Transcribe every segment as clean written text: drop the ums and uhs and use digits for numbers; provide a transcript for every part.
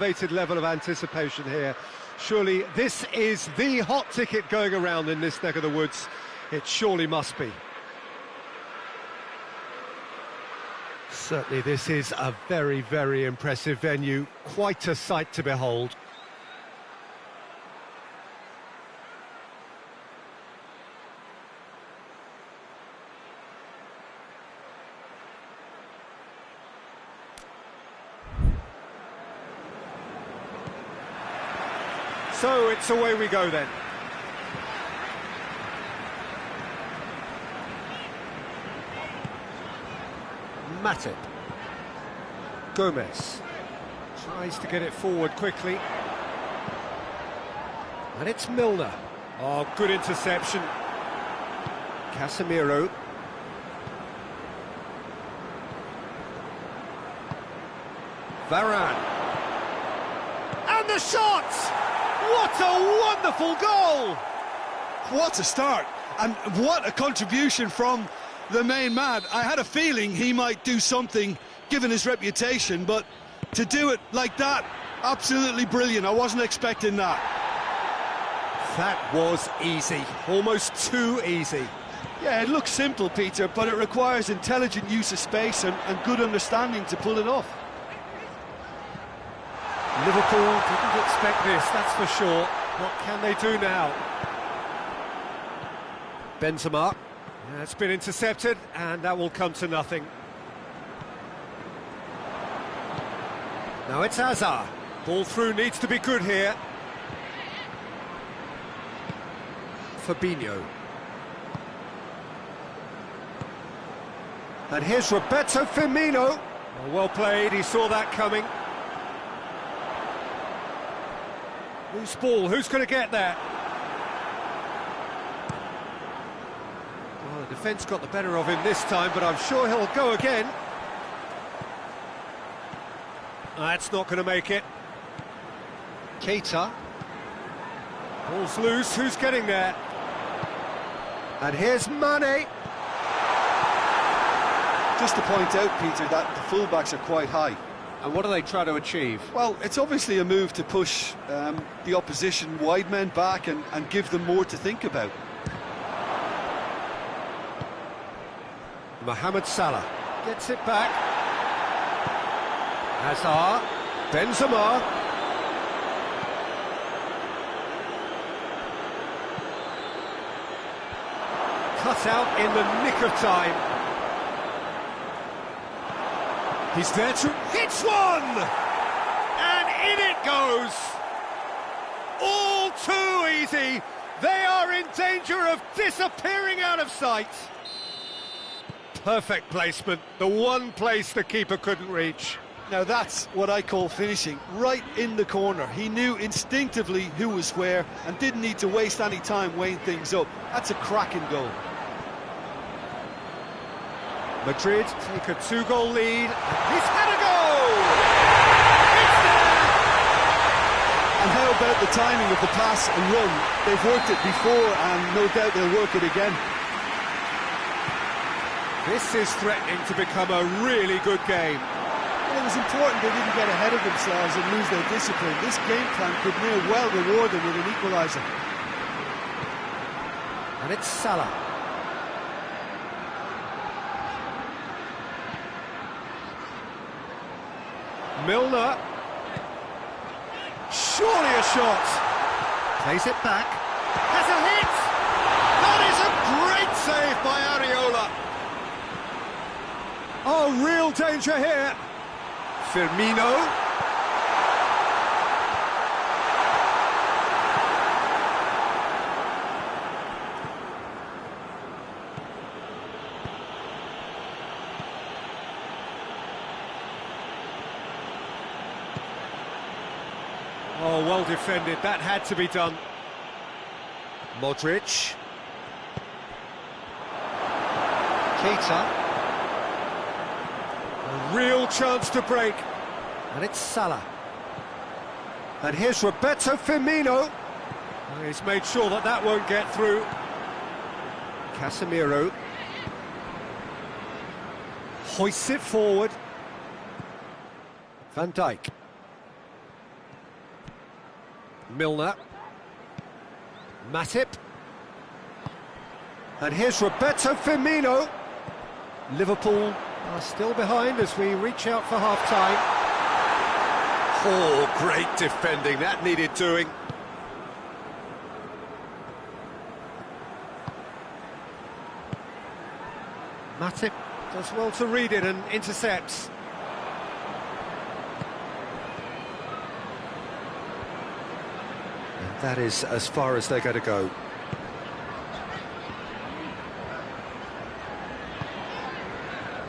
Elevated level of anticipation here. Surely this is the hot ticket going around in this neck of the woods. It surely must be. Certainly this is a very, very impressive venue. Quite a sight to behold. So it's away we go then. Matip. Gomez tries to get it forward quickly. And it's Milner. Oh, good interception. Casemiro. Varane. And the shot! What a wonderful goal! What a start, and what a contribution from the main man. I had a feeling he might do something, given his reputation, but to do it like that, absolutely brilliant. I wasn't expecting that. That was easy, almost too easy. Yeah, it looks simple, Peter, but it requires intelligent use of space and good understanding to pull it off. Liverpool didn't expect this, that's for sure. What can they do now? Benzema. It's been intercepted, and that will come to nothing. Now it's Hazard. Ball through needs to be good here. Fabinho. And here's Roberto Firmino. Oh, well played, he saw that coming. Loose ball, who's going to get that? Well, the defence got the better of him this time, but I'm sure he'll go again. That's not going to make it. Keita. Ball's loose, who's getting there? And here's Mane. Just to point out, Peter, that the fullbacks are quite high. And what are they trying to achieve? Well, it's obviously a move to push the opposition wide men back and give them more to think about. Mohamed Salah gets it back. Hazard, Benzema. Cut out in the nick of time. He's there to hit one! And in it goes! All too easy! They are in danger of disappearing out of sight! Perfect placement, the one place the keeper couldn't reach. Now that's what I call finishing, right in the corner. He knew instinctively who was where and didn't need to waste any time weighing things up. That's a cracking goal. Madrid take a 2-goal lead. He's had a goal! It's there! And how about the timing of the pass and run? They've worked it before and no doubt they'll work it again. This is threatening to become a really good game. Well, it was important they didn't get ahead of themselves and lose their discipline. This game plan could near well reward them with an equaliser. And it's Salah. Milner. Surely a shot. Plays it back. Has a hit! That is a great save by Areola. Oh, real danger here. Firmino. Oh, well defended, that had to be done. Modric. Keita. A real chance to break. And it's Salah. And here's Roberto Firmino. Oh, he's made sure that that won't get through. Casemiro. Hoists it forward. Van Dijk. Milner. Matip. And here's Roberto Firmino. Liverpool are still behind as we reach out for half-time. Oh, great defending, that needed doing. Matip does well to read it and intercepts. And that is as far as they're going to go.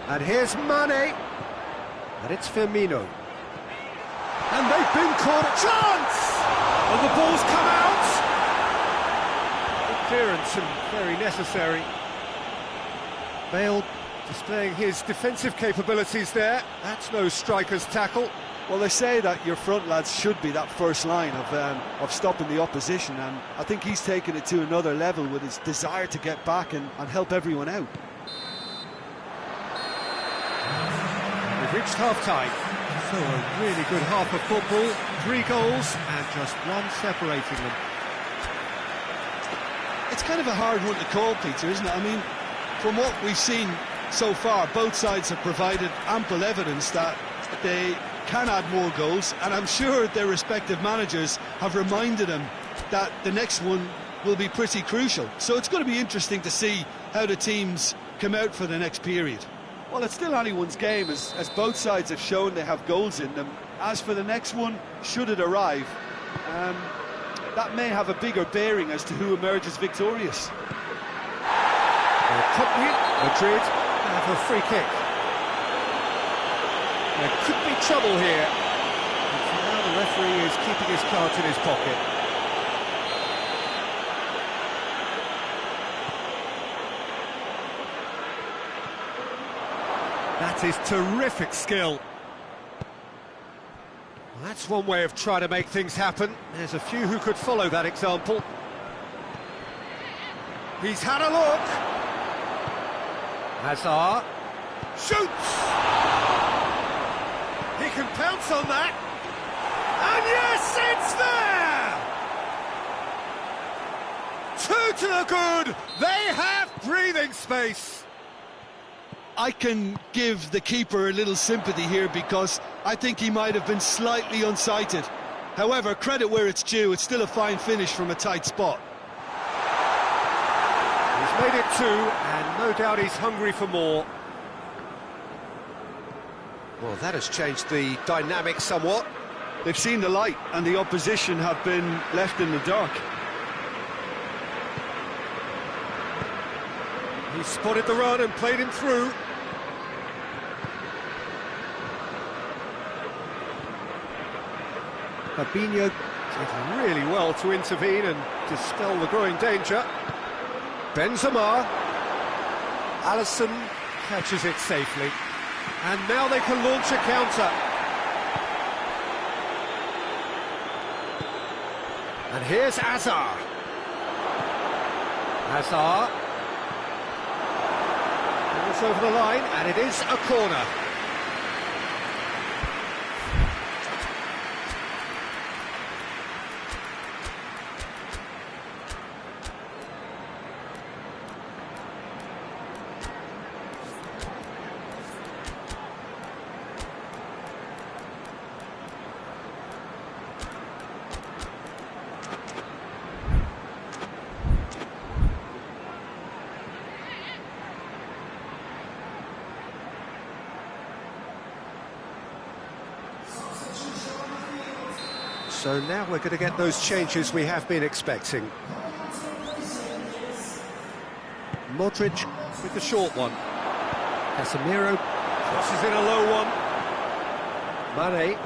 And here's Mane. And it's Firmino. And they've been caught a chance! And the ball's come out! Good clearance and very necessary. Bale displaying his defensive capabilities there. That's no striker's tackle. Well, they say that your front lads should be that first line of stopping the opposition, and I think he's taken it to another level with his desire to get back and help everyone out. We've reached half-time. So a really good half of football, 3 goals and just one separating them. It's kind of a hard one to call, Peter, isn't it? I mean, from what we've seen so far, both sides have provided ample evidence that they can add more goals, and I'm sure their respective managers have reminded them that the next one will be pretty crucial. So it's going to be interesting to see how the teams come out for the next period. Well, it's still anyone's game, as both sides have shown they have goals in them. As for the next one, should it arrive, that may have a bigger bearing as to who emerges victorious. Madrid have a free kick. There could be trouble here. And for now the referee is keeping his cards in his pocket. That is terrific skill. Well, that's one way of trying to make things happen. There's a few who could follow that example. He's had a look. Hazard shoots! He can pounce on that. And yes, it's there! 2 to the good. They have breathing space. I can give the keeper a little sympathy here because I think he might have been slightly unsighted. However, credit where it's due, it's still a fine finish from a tight spot. He's made it 2, and no doubt he's hungry for more. Well, that has changed the dynamic somewhat. They've seen the light, and the opposition have been left in the dark. He spotted the run and played him through. Fabinho did really well to intervene and dispel the growing danger. Benzema. Alisson catches it safely. And now they can launch a counter. And here's Hazard. Hazard. It's over the line, and it is a corner. So now we're going to get those changes we have been expecting. Modric with the short one. Casemiro crosses in a low one. Mane.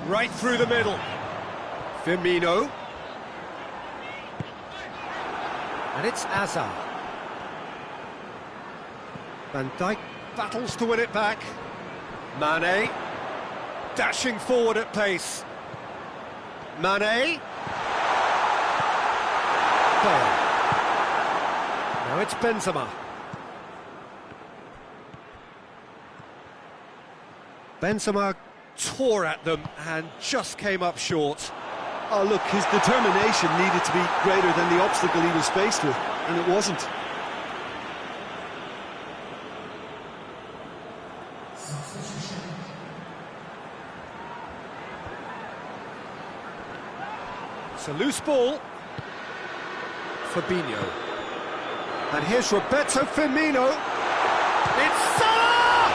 Right through the middle. Firmino. And it's Hazard. Van Dijk battles to win it back. Mane, dashing forward at pace. Mane. Bale. Now it's Benzema. Benzema tore at them and just came up short. Oh, look, his determination needed to be greater than the obstacle he was faced with, and it wasn't. It's a loose ball. Fabinho. And here's Roberto Firmino. It's Salah!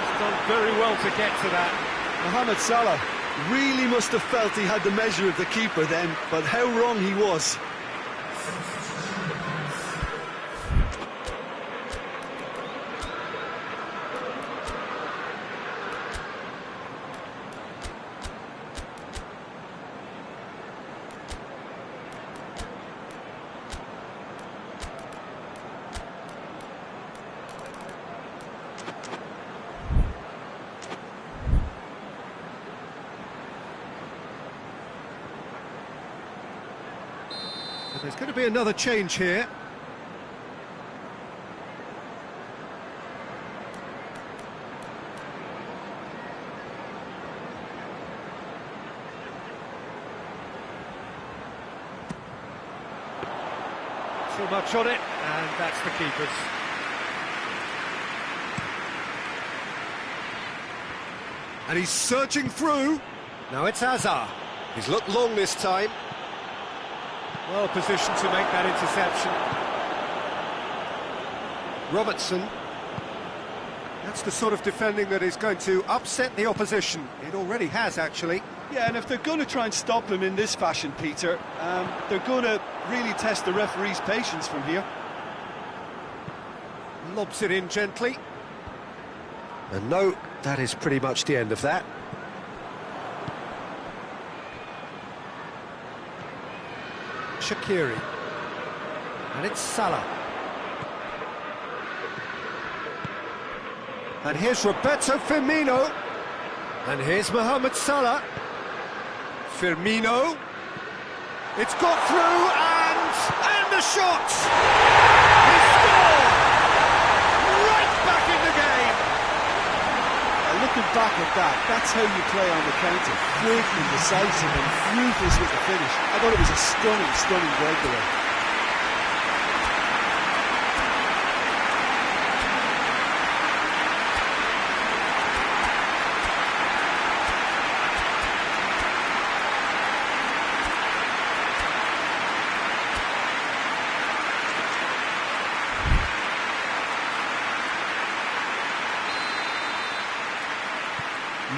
He's done very well to get to that. Mohamed Salah really must have felt he had the measure of the keeper then, but how wrong he was. There's going to be another change here. So much on it, and that's the keeper's. And he's searching through. Now it's Hazard. He's looked long this time. Well positioned to make that interception. Robertson. That's the sort of defending that is going to upset the opposition. It already has, actually. Yeah, and if they're going to try and stop him in this fashion, Peter, they're going to really test the referee's patience from here. Lobs it in gently. And no, that is pretty much the end of that. Shaqiri. And it's Salah. And here's Roberto Firmino. And here's Mohamed Salah. Firmino. It's got through and the shot! He scored! Right back in the game! Looking back at that, that's how you play on the counter. Quick and decisive and ruthless with the finish. I thought it was a stunning, stunning breakaway.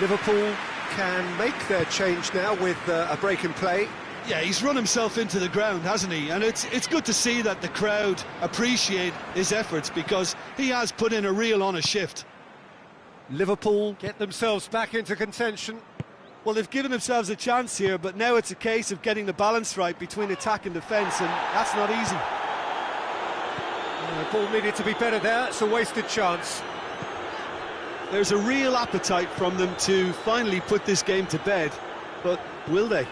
Liverpool can make their change now with a break in play. Yeah, he's run himself into the ground, hasn't he? And it's good to see that the crowd appreciate his efforts, because he has put in a real honest shift. Liverpool get themselves back into contention. Well, they've given themselves a chance here, but now it's a case of getting the balance right between attack and defence, and that's not easy. The ball needed to be better there. It's a wasted chance. There's a real appetite from them to finally put this game to bed, but will they?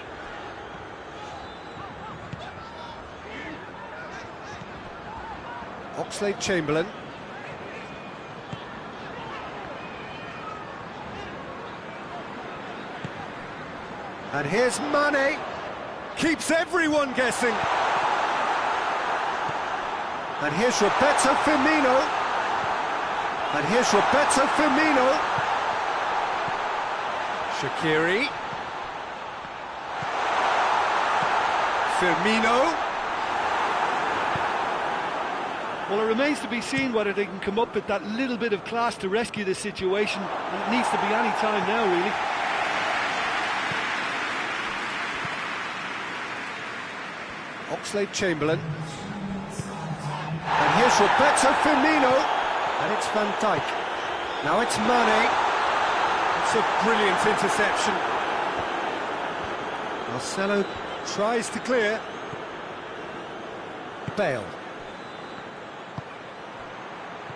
Oxlade-Chamberlain. And here's Mane. Keeps everyone guessing. And here's Roberto Firmino. And here's Roberto Firmino. Shaqiri. Firmino. Well, it remains to be seen whether they can come up with that little bit of class to rescue this situation. And it needs to be any time now, really. Oxlade-Chamberlain. And here's Roberto Firmino. And it's Van Dijk. Now it's Mane. It's a brilliant interception. Marcelo tries to clear. Bale.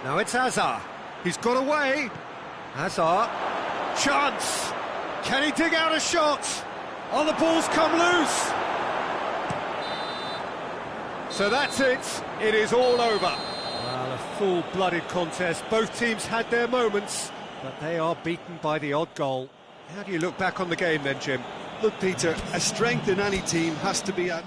Now it's Hazard. He's got away. Hazard. Chance. Can he dig out a shot? Oh, the ball's come loose. So that's it. It is all over. Well, a full-blooded contest. Both teams had their moments, but they are beaten by the odd goal. How do you look back on the game then, Jim? Look, Peter, a strength in any team has to be at...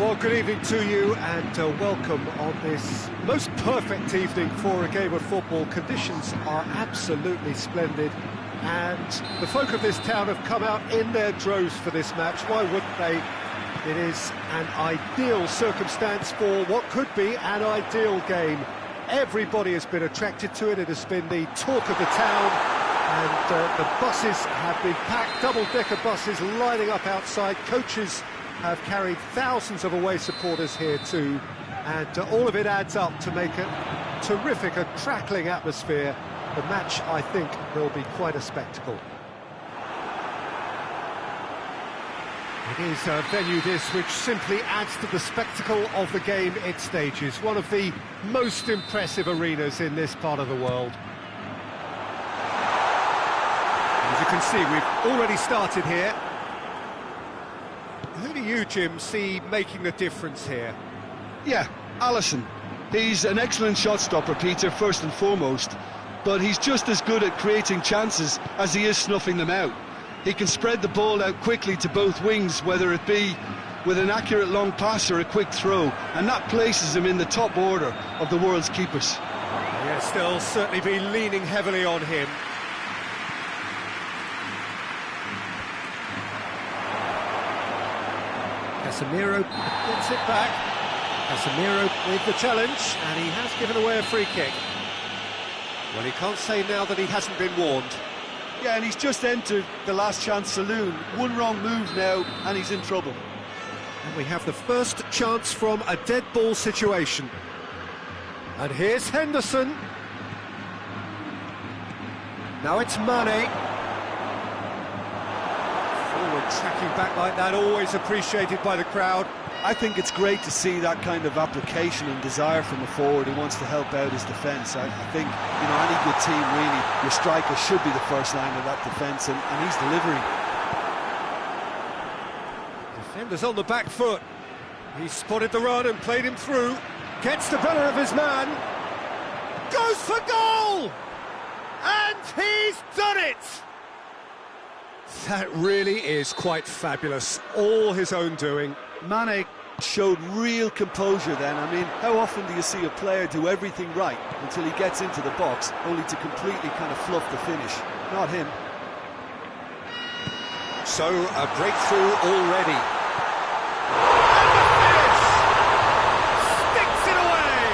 Well, good evening to you and welcome on this most perfect evening for a game of football. Conditions are absolutely splendid and the folk of this town have come out in their droves for this match. Why wouldn't they? It is an ideal circumstance for what could be an ideal game. Everybody has been attracted to it. It has been the talk of the town and the buses have been packed, double-decker buses lining up outside. Coaches have carried thousands of away supporters here too, and all of it adds up to make a terrific, a crackling atmosphere. The match, I think, will be quite a spectacle. It is a venue this which simply adds to the spectacle of the game it stages. One of the most impressive arenas in this part of the world. can see, we've already started here. Who do you, Jim, see making the difference here? Yeah, Alisson. He's an excellent shot stopper, Peter, first and foremost, but he's just as good at creating chances as he is snuffing them out. He can spread the ball out quickly to both wings, whether it be with an accurate long pass or a quick throw, and that places him in the top order of the world's keepers. Yes, they'll certainly be leaning heavily on him. Casemiro gets it back. Casemiro with the challenge, and he has given away a free kick. Well, he can't say now that he hasn't been warned. Yeah, and he's just entered the last chance saloon. One wrong move now, and he's in trouble. And we have the first chance from a dead ball situation. And here's Henderson. Now it's Mane. Forward tracking back like that, always appreciated by the crowd. I think it's great to see that kind of application and desire from a forward who wants to help out his defence. I think, you know, any good team, really, your striker should be the first line of that defence, and he's delivering. Defender's on the back foot. He's spotted the run and played him through. Gets the better of his man. Goes for goal! And he's done it! That really is quite fabulous. All his own doing. Mane showed real composure then. I mean, how often do you see a player do everything right until he gets into the box, only to completely kind of fluff the finish? Not him. So, a breakthrough already. And the finish! Sticks it away!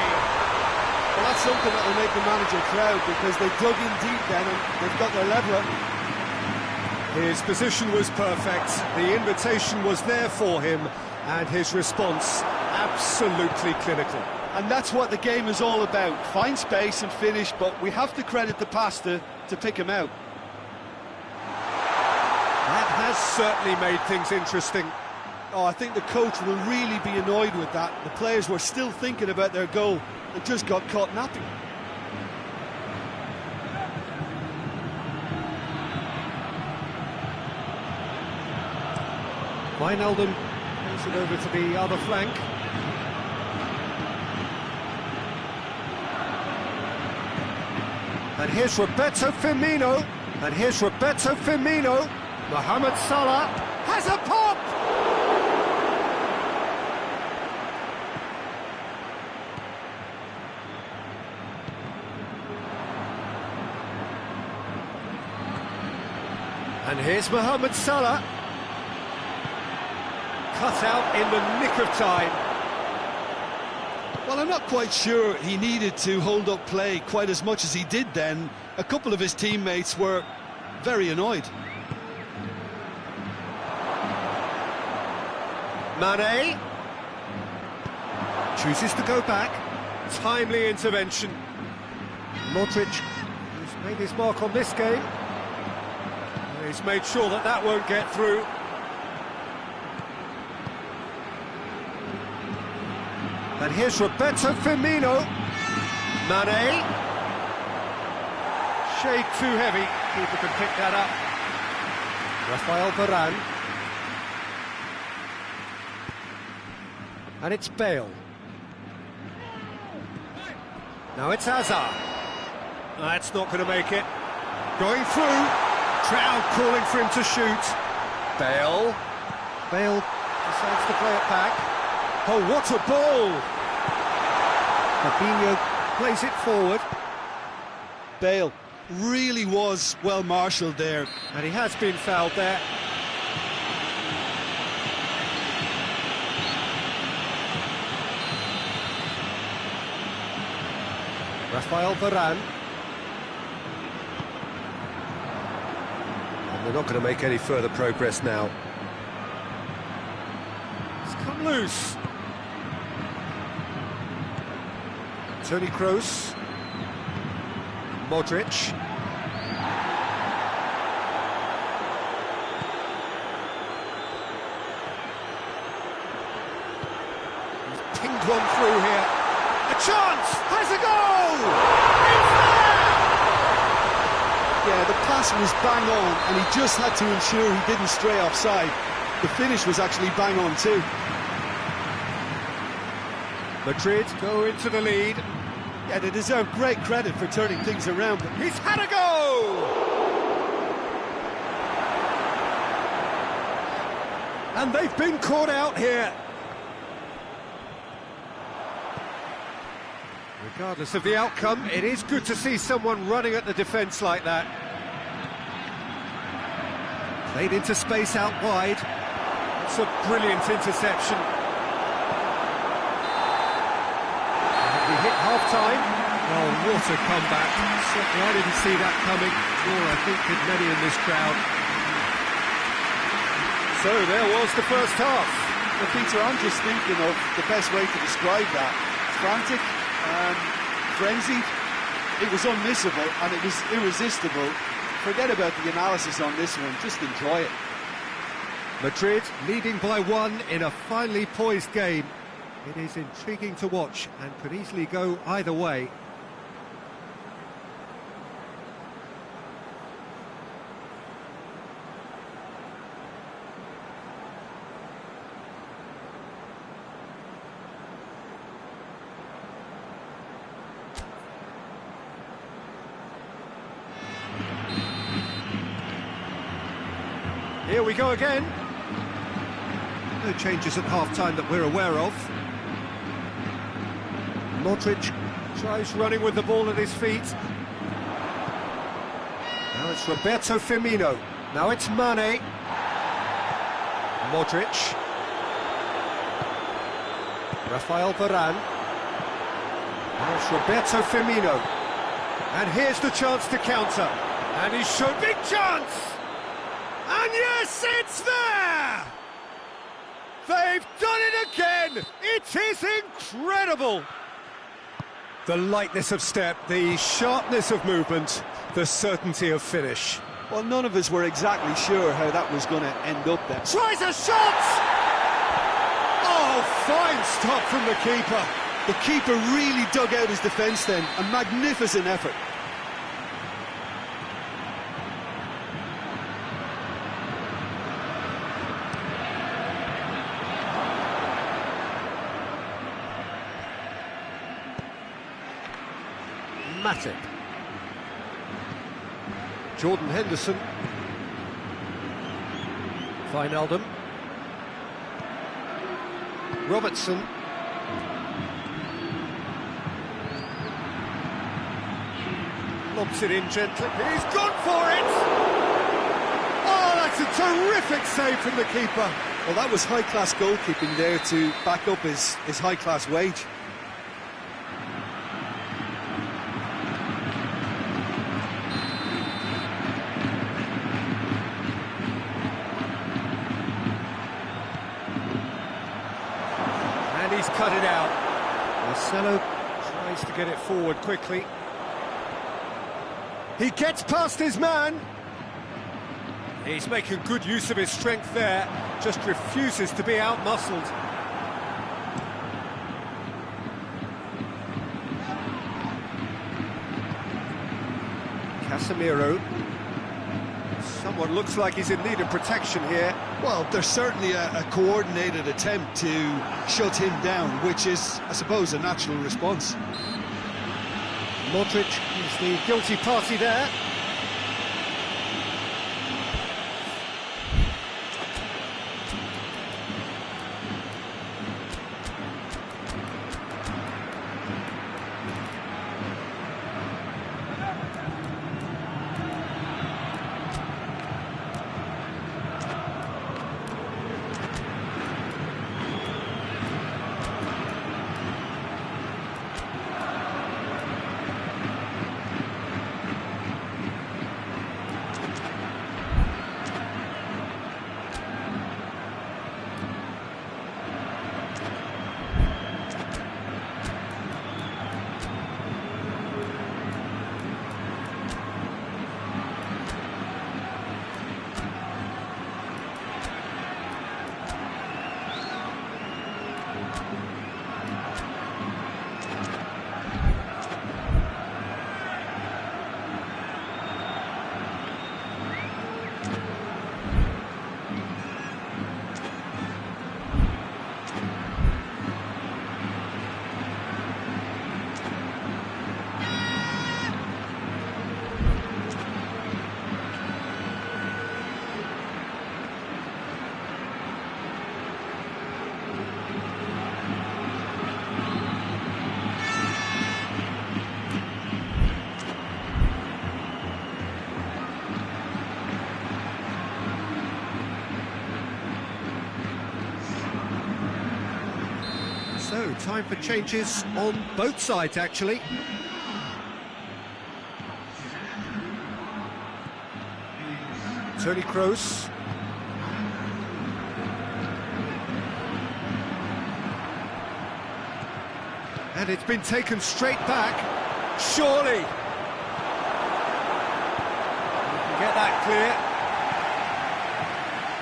Well, that's something that will make the manager proud, because they dug in deep then and they've got their leveller. His position was perfect, the invitation was there for him, and his response absolutely clinical. And that's what the game is all about. Find space and finish, but we have to credit the pass to pick him out. That has certainly made things interesting. Oh, I think the coach will really be annoyed with that. The players were still thinking about their goal and just got caught napping. Wijnaldum plays it over to the other flank. And here's Roberto Firmino. And here's Roberto Firmino. Mohamed Salah has a pop! And here's Mohamed Salah. Cut out in the nick of time. Well, I'm not quite sure he needed to hold up play quite as much as he did then. A couple of his teammates were very annoyed. Mane chooses to go back. Timely intervention. Modric, who's made his mark on this game. He's made sure that that won't get through. And here's Roberto Firmino. Mane. Shade too heavy. Keeper can pick that up. Rafael Varane. And it's Bale. Now it's Hazard. That's not going to make it. Going through. Crowd calling for him to shoot. Bale. Bale decides to play it back. Oh, what a ball! Fabinho plays it forward. Bale really was well marshalled there. And he has been fouled there. Rafael Varane. And they're not going to make any further progress now. It's come loose. Toni Kroos. Modric. He's pinged one through here. A chance! Has a goal! It's there! Yeah, the pass was bang on, and he just had to ensure he didn't stray offside. The finish was actually bang on too. Madrid go into the lead. Yeah, they deserve great credit for turning things around. But He's had a go! And they've been caught out here. Regardless of the outcome, it is good to see someone running at the defence like that. Played into space out wide. It's a brilliant interception. And we hit half-time. Oh, what a comeback. Certainly I didn't see that coming, nor I think did many in this crowd. So there was the first half. Well, Peter, I'm just thinking of the best way to describe that. Frantic, frenzied. It was unmissable and it was irresistible. Forget about the analysis on this one, just enjoy it. Madrid leading by 1 in a finely poised game. It is intriguing to watch and could easily go either way. Here we go again. No changes at half-time that we're aware of. Modric tries running with the ball at his feet. Now it's Roberto Firmino. Now it's Mane. Modric. Rafael Varane. Now it's Roberto Firmino. And here's the chance to counter. And he's shown big chance! And yes, it's there! They've done it again! It is incredible! The lightness of step, the sharpness of movement, the certainty of finish. Well, none of us were exactly sure how that was going to end up there. Tries a shot! Oh, fine stop from the keeper. The keeper really dug out his defence then. A magnificent effort. Matip. Jordan Henderson. Wijnaldum. Robertson. Lobs it in gently. He's gone for it! Oh, that's a terrific save from the keeper. Well, that was high-class goalkeeping there to back up his high-class wage. And he's cut it out. Marcelo tries to get it forward quickly. He gets past his man. He's making good use of his strength there, just refuses to be out-muscled. Casemiro. Someone looks like he's in need of protection here. Well, there's certainly a coordinated attempt to shut him down, which is, I suppose, a natural response. Modric is the guilty party there. time for changes on both sides, actually. Toni Kroos. And it's been taken straight back. Surely. You can get that clear.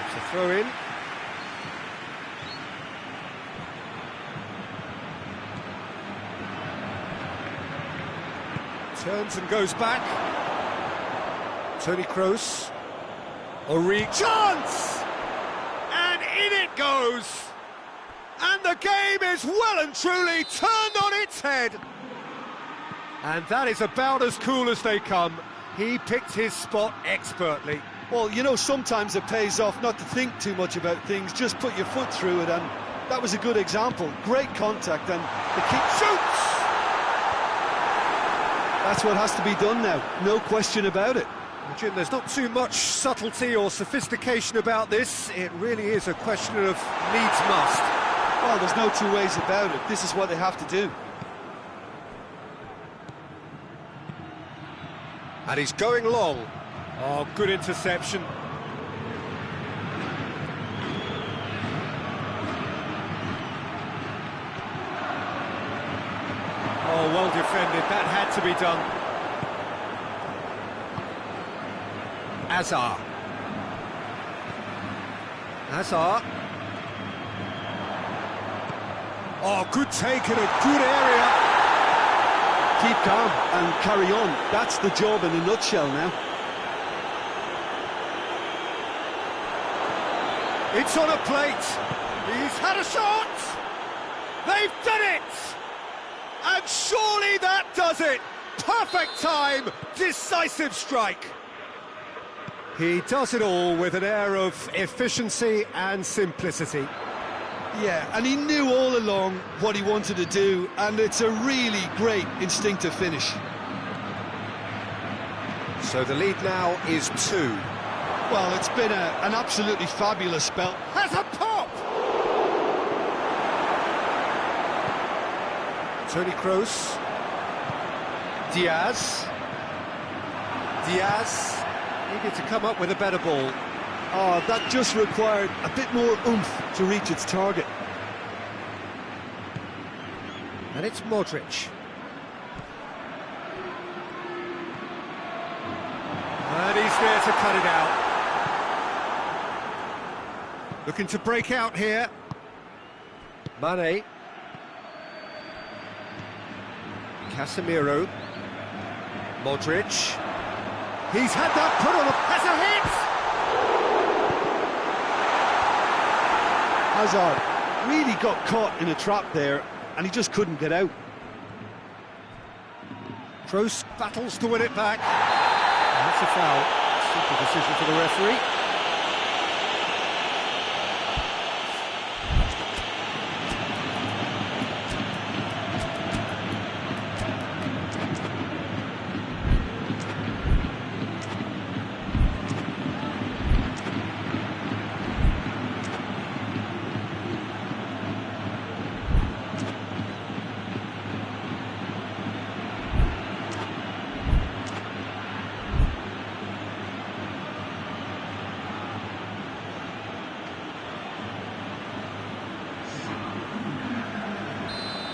It's a throw in. Turns and goes back. Toni Kroos. Origi. Chance! And in it goes! And the game is well and truly turned on its head. And that is about as cool as they come. He picked his spot expertly. Well, you know, sometimes it pays off not to think too much about things, just put your foot through it, and that was a good example. Great contact, and the keeper shoots! That's what has to be done now, no question about it. Well, Jim, there's not too much subtlety or sophistication about this. It really is a question of needs must. Well, there's no two ways about it. This is what they have to do. And he's going long. Oh, good interception. Oh, well defended. That had to be done. Hazard. Oh, good take in a good area. Keep calm and carry on. That's the job in a nutshell now. It's on a plate. He's had a shot. They've done it. And surely that does it. Perfect time. Decisive strike. He does it all with an air of efficiency and simplicity. Yeah, and he knew all along what he wanted to do, and it's a really great instinctive finish. So the lead now is 2. Well, it's been an absolutely fabulous spell. Has a pop! Toni Kroos. Diaz needed to come up with a better ball. Oh, that just required a bit more oomph to reach its target. And it's Modric. And he's there to cut it out. Looking to break out here. Mane. Casemiro. Modric. He's had that put on as a hit! Hazard really got caught in a trap there, and he just couldn't get out. Kroos battles to win it back. And that's a foul. Simple decision for the referee.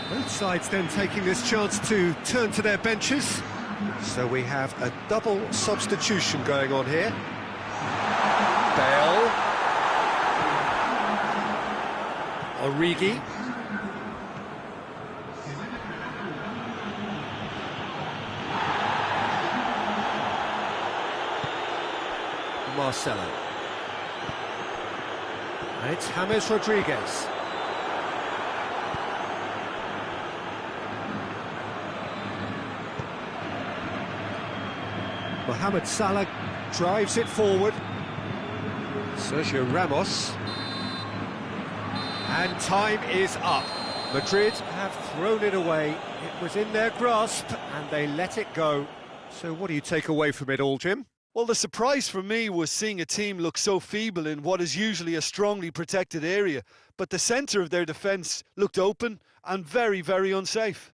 Both sides then taking this chance to turn to their benches. So we have a double substitution going on here. Bale. Origi. Marcelo. And it's James Rodriguez. Mohamed Salah drives it forward. Sergio Ramos. And time is up. Madrid have thrown it away. It was in their grasp and they let it go. So what do you take away from it all, Jim? Well, the surprise for me was seeing a team look so feeble in what is usually a strongly protected area, but the centre of their defence looked open and very, very unsafe.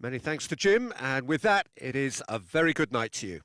Many thanks to Jim, and with that, it is a very good night to you.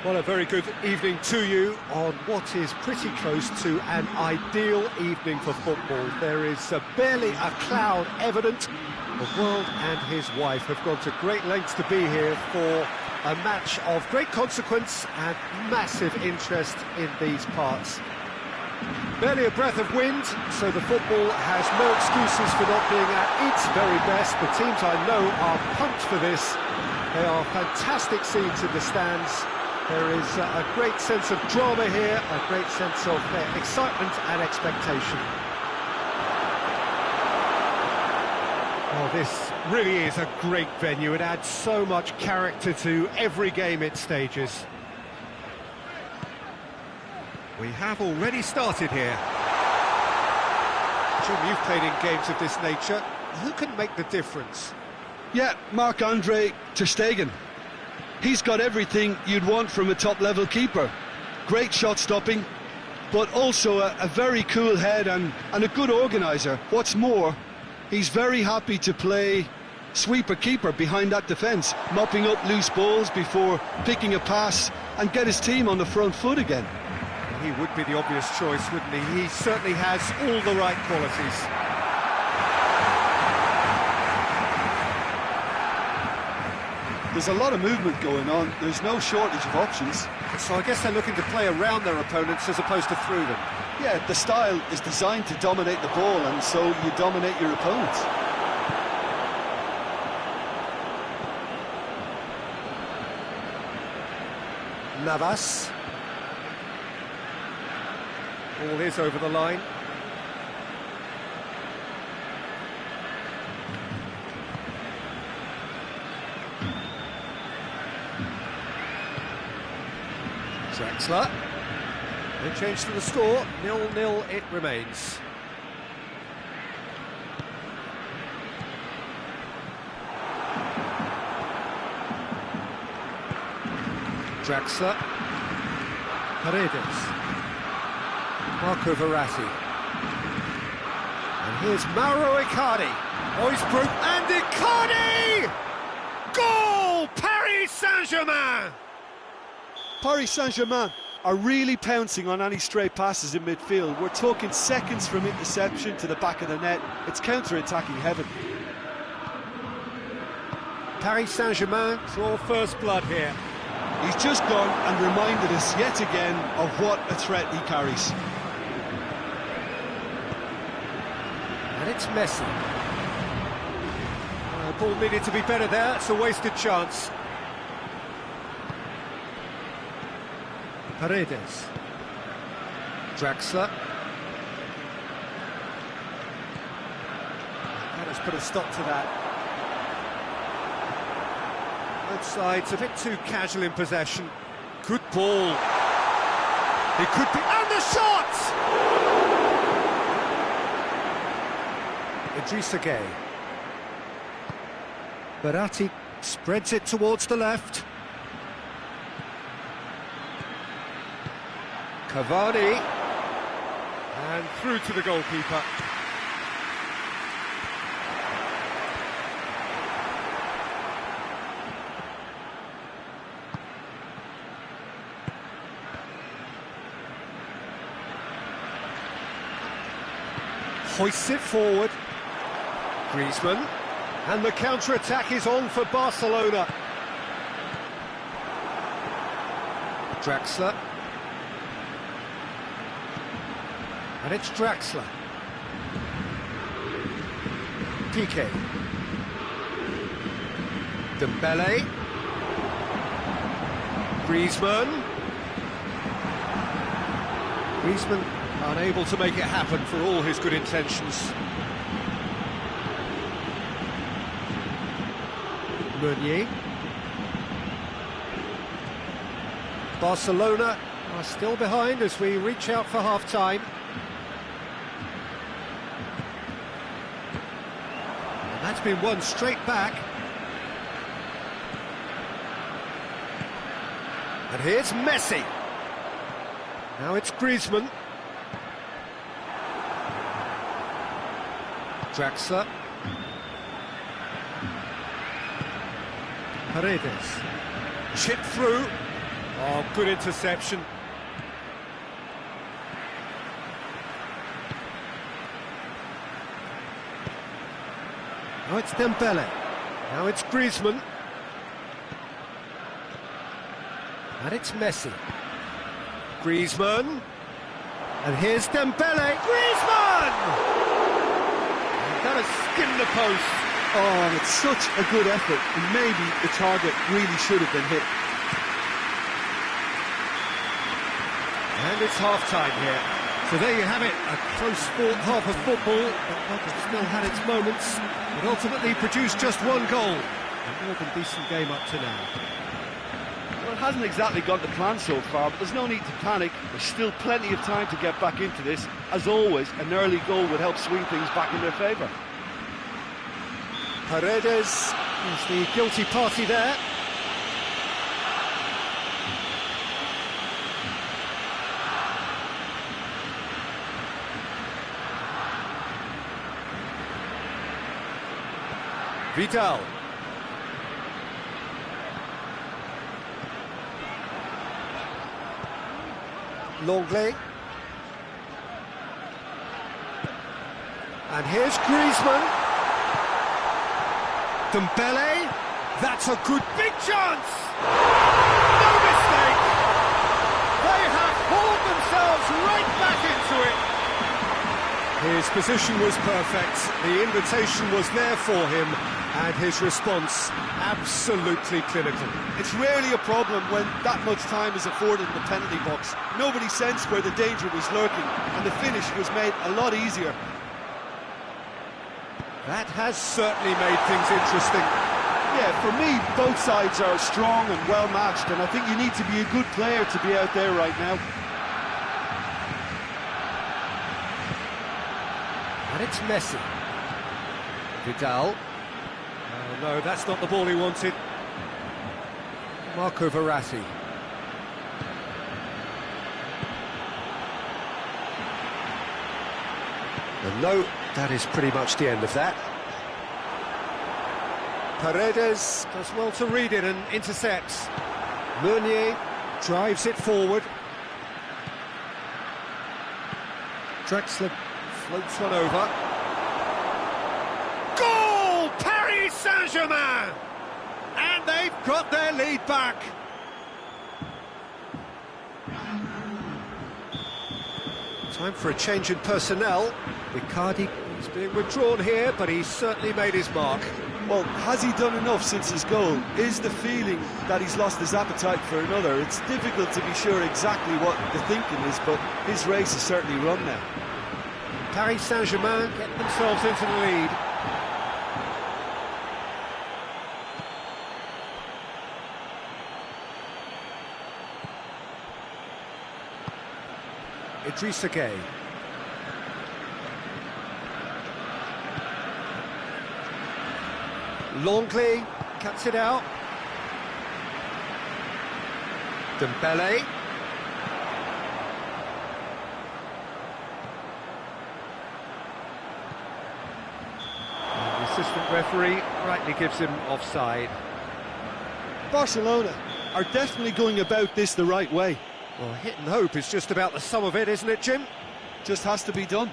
Well, a very good evening to you on what is pretty close to an ideal evening for football. There is barely a cloud evident. The world and his wife have gone to great lengths to be here for a match of great consequence and massive interest in these parts. Barely a breath of wind, so the football has no excuses for not being at its very best. The teams I know are pumped for this. They are fantastic scenes in the stands. There is a great sense of drama here, a great sense of excitement and expectation. Oh, this really is a great venue. It adds so much character to every game it stages. We have already started here. Jim, you've played in games of this nature. Who can make the difference? Yeah, Marc-Andre ter Stegen. He's got everything you'd want from a top-level keeper. Great shot-stopping, but also a very cool head and a good organiser. What's more, he's very happy to play sweeper-keeper behind that defence, mopping up loose balls before picking a pass and get his team on the front foot again. He would be the obvious choice, wouldn't he? He certainly has all the right qualities. There's a lot of movement going on. There's no shortage of options. So I guess they're looking to play around their opponents as opposed to through them. Yeah, the style is designed to dominate the ball, and so you dominate your opponents. Navas. Ball is over the line. Draxler. No change to the score, 0-0 it remains. Draxler. Paredes. Marco Verratti. And here's Mauro Icardi. Oisbrook and Icardi! Goal! Paris Saint-Germain! Paris Saint-Germain are really pouncing on any stray passes in midfield. We're talking seconds from interception to the back of the net. It's counter-attacking heaven. Paris Saint-Germain draw first blood here. He's just gone and reminded us yet again of what a threat he carries. And it's Messi. The ball needed to be better there, it's a wasted chance. Paredes. Draxler. That has put a stop to that. Both sides a bit too casual in possession. Good ball. It could be... And the shot! Idrissa Gueye. Verratti spreads it towards the left. Cavani. And through to the goalkeeper. Hoists it forward. Griezmann. And the counter-attack is on for Barcelona. Draxler. And it's Draxler. Piqué. Dembele. Griezmann. Griezmann unable to make it happen for all his good intentions. Meunier. Barcelona are still behind as we reach out for half-time. And that's been won straight back. And here's Messi. Now it's Griezmann. Draxler. Paredes. Chip through. Oh, good interception. Now it's Dembele. Now it's Griezmann. And it's Messi. Griezmann. And here's Dembele. Griezmann! That has skimmed the post. Oh, and it's such a good effort, and maybe the target really should have been hit. And it's half-time here. So there you have it, a close-fought half of football, but it still had its moments. It ultimately produced just one goal. A more than decent game up to now. Well, it hasn't exactly gone to plan so far, but there's no need to panic. There's still plenty of time to get back into this. As always, an early goal would help swing things back in their favour. Paredes is the guilty party there. Vidal. Longley. And here's Griezmann. Dembele. That's a good big chance. No mistake. They have hauled themselves right back into it. His position was perfect. The invitation was there for him. And his response, absolutely clinical. It's rarely a problem when that much time is afforded in the penalty box. Nobody sensed where the danger was lurking, and the finish was made a lot easier. That has certainly made things interesting. Yeah, for me, both sides are strong and well-matched, and I think you need to be a good player to be out there right now. And it's Messi. Vidal. Oh, no, that's not the ball he wanted. Marco Verratti. And no, that is pretty much the end of that. Paredes does well to read it and intercepts. Meunier drives it forward. Drexler floats one over. Goal! Paris Saint-Germain! And they've got their lead back. Time for a change in personnel. Icardi is being withdrawn here, but he's certainly made his mark. Well, has he done enough since his goal? Is the feeling that he's lost his appetite for another? It's difficult to be sure exactly what the thinking is, but his race is certainly run now. Paris Saint-Germain get themselves into the lead. Idrissa Gueye. Longley cuts it out. Dembele. And the assistant referee rightly gives him offside. Barcelona are definitely going about this the right way. Well, hit and hope is just about the sum of it, isn't it, Jim? Just has to be done.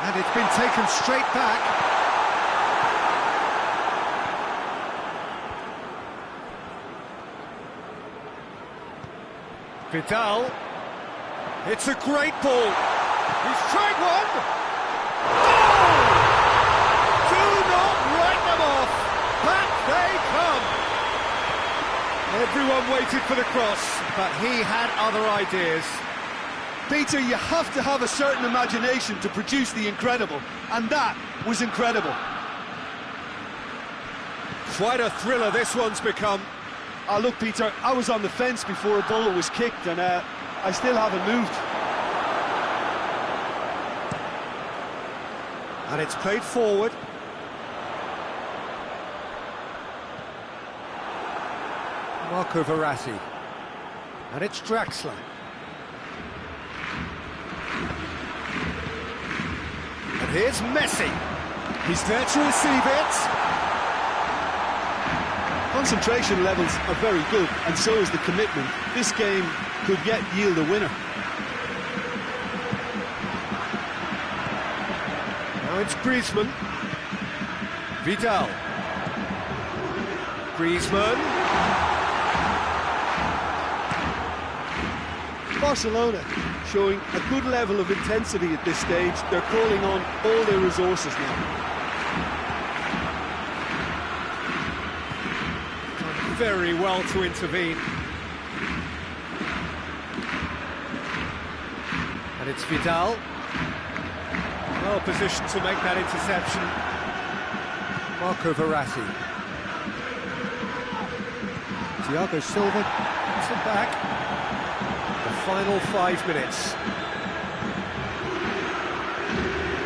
And it's been taken straight back. Vidal. It's a great ball. He's tried one. Goal! Do not write them off. Back they come. Everyone waited for the cross, but he had other ideas. Peter, you have to have a certain imagination to produce the incredible, and that was incredible. Quite a thriller this one's become. Look, Peter, I was on the fence before a ball was kicked, and I still haven't moved. And it's played forward. Marco Verratti. And it's Draxler. And here's Messi. He's there to receive it. Concentration levels are very good, and so is the commitment. This game could yet yield a winner. Now it's Griezmann. Vidal. Griezmann. Barcelona showing a good level of intensity at this stage. They're calling on all their resources now. Done very well to intervene. And it's Vidal. Well positioned to make that interception. Marco Verratti. Thiago Silva puts it back. The final 5 minutes.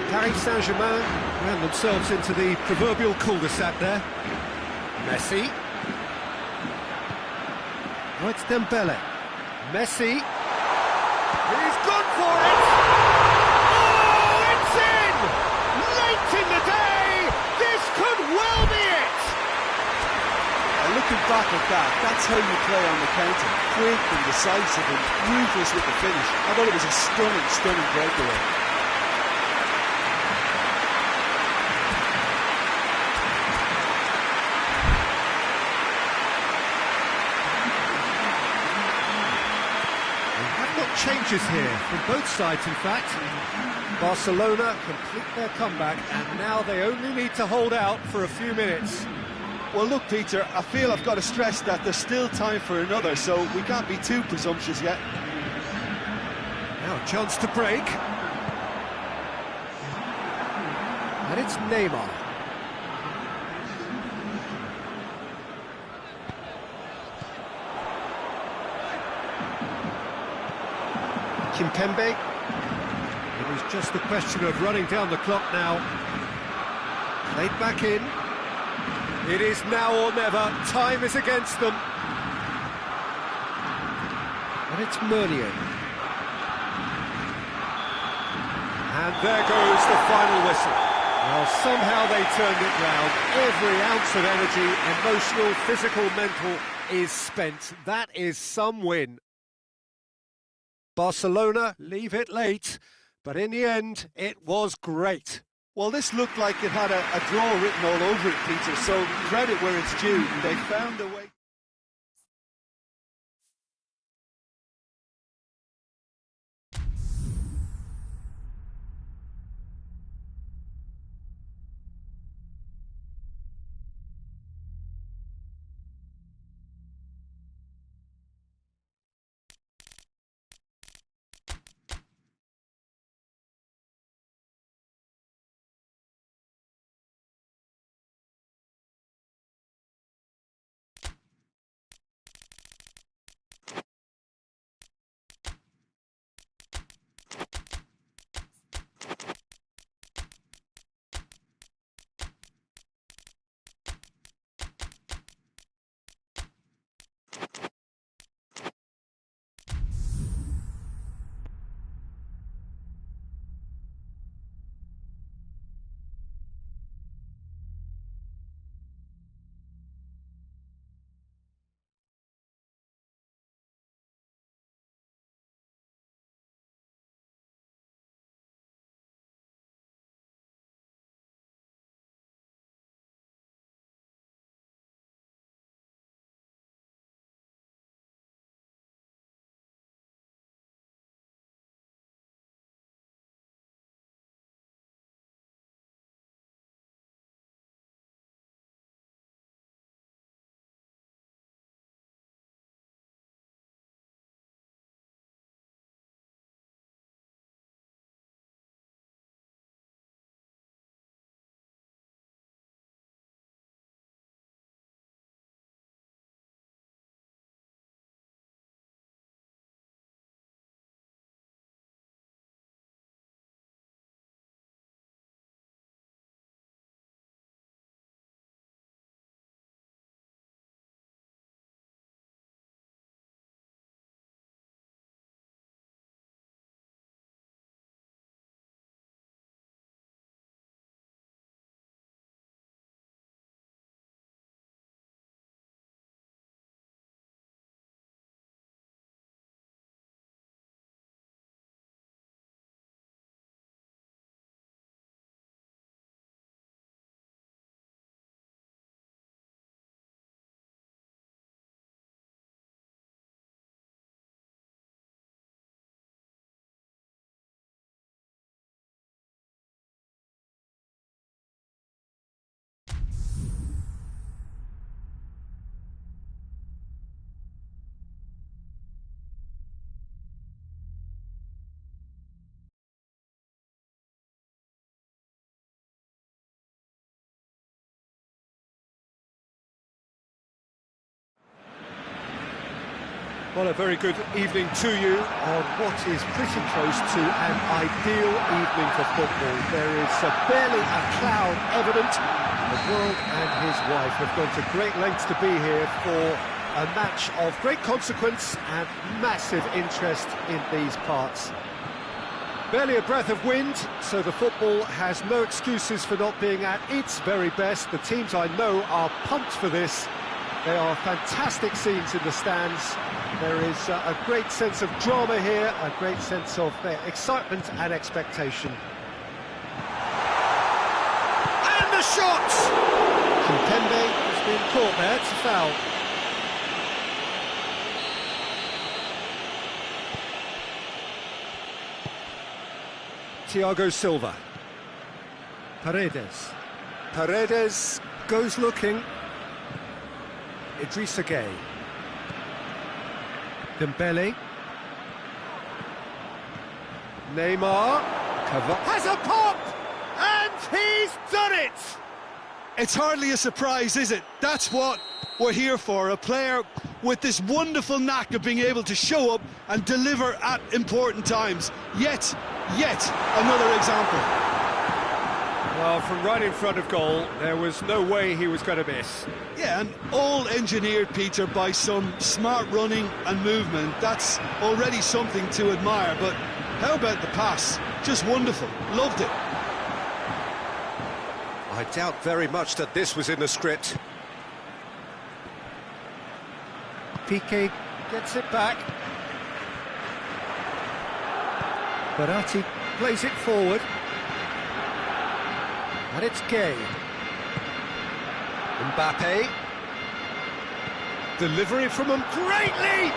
Paris Saint-Germain ran themselves into the proverbial cul-de-sac there. Messi. Oh, it's Dembele. Messi. He's gone for it! Oh, it's in! Late in the day! This could well be it! Looking back at that, that's how you play on the counter. Quick and decisive and ruthless with the finish. I thought it was a stunning, stunning breakaway. We have got changes here from both sides, in fact. Barcelona complete their comeback, and now they only need to hold out for a few minutes. Well, look, Peter, I feel I've got to stress that there's still time for another, so we can't be too presumptuous yet. Now a chance to break. And it's Neymar. Kimpembe. It was just a question of running down the clock now. Played back in. It is now or never. Time is against them. And it's Meunier. And there goes the final whistle. Well, somehow they turned it round. Every ounce of energy, emotional, physical, mental, is spent. That is some win. Barcelona leave it late, but in the end, it was great. Well, this looked like it had a draw written all over it, Peter, so credit where it's due. They found a way. Well, a very good evening to you on what is pretty close to an ideal evening for football. There is barely a cloud evident. The world and his wife have gone to great lengths to be here for a match of great consequence and massive interest in these parts. Barely a breath of wind, so the football has no excuses for not being at its very best. The teams I know are pumped for this. There are fantastic scenes in the stands. There is a great sense of drama here, a great sense of excitement and expectation. And the shot! Kimpembe has been caught there, it's a foul. Thiago Silva. Paredes. Paredes goes looking. Idrissa Gueye. Dembele. Neymar. Has a pop! And he's done it! It's hardly a surprise, is it? That's what we're here for, a player with this wonderful knack of being able to show up and deliver at important times. Yet another example. Well, from right in front of goal, there was no way he was going to miss. Yeah, and all engineered, Peter, by some smart running and movement. That's already something to admire, but how about the pass? Just wonderful. Loved it. I doubt very much that this was in the script. Piqué gets it back. Verratti plays it forward. And it's Gueye. Mbappe. Delivery from him. Great leap!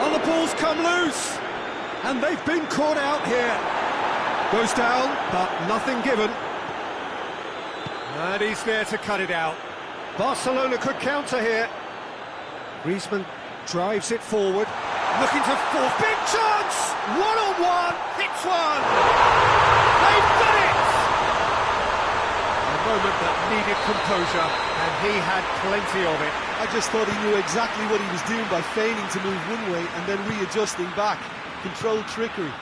Oh, the ball's come loose. And they've been caught out here. Goes down, but nothing given. And he's there to cut it out. Barcelona could counter here. Griezmann drives it forward. Looking to force. Big chance! One-on-one. Hits one. They've done it! A moment that needed composure, and he had plenty of it. I just thought he knew exactly what he was doing by feigning to move one way and then readjusting back. Controlled trickery.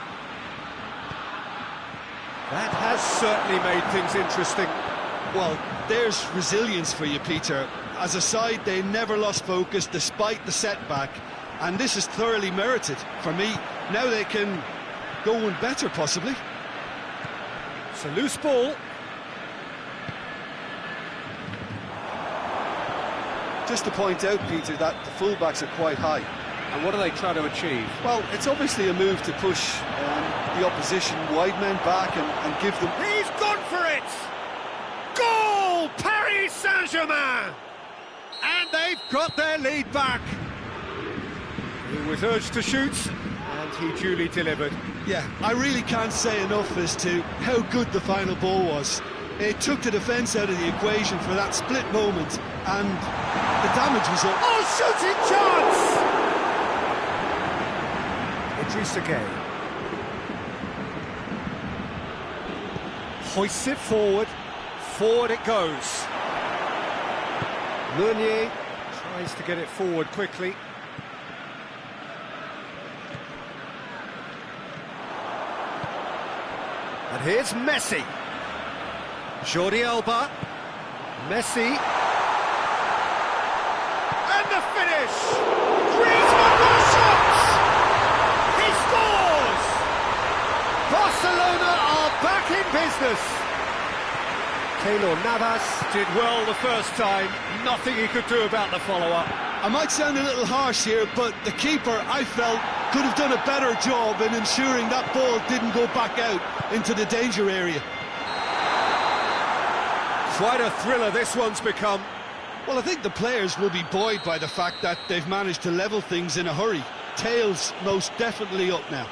That has certainly made things interesting. Well, there's resilience for you, Peter. As a side, they never lost focus despite the setback, and this is thoroughly merited for me. Now they can go one better, possibly. It's a loose ball. Just to point out, Peter, that the fullbacks are quite high. And what are they trying to achieve? Well, it's obviously a move to push the opposition wide men back and give them... He's gone for it! Goal! Paris Saint-Germain! And they've got their lead back. He was urged to shoot, and he duly delivered. Yeah, I really can't say enough as to how good the final ball was. It took the defence out of the equation for that split moment, and the damage was up. Oh, shooting chance! Idrissa Gueye. Hoists it forward. Forward it goes. Meunier tries to get it forward quickly. And here's Messi. Jordi Alba. Messi. And the finish! Griezmann with a shot! He scores! Barcelona are back in business. Keylor Navas did well the first time. Nothing he could do about the follow-up. I might sound a little harsh here, but the keeper, I felt, could have done a better job in ensuring that ball didn't go back out into the danger area. Quite a thriller this one's become. Well, I think the players will be buoyed by the fact that they've managed to level things in a hurry. Tails most definitely up now.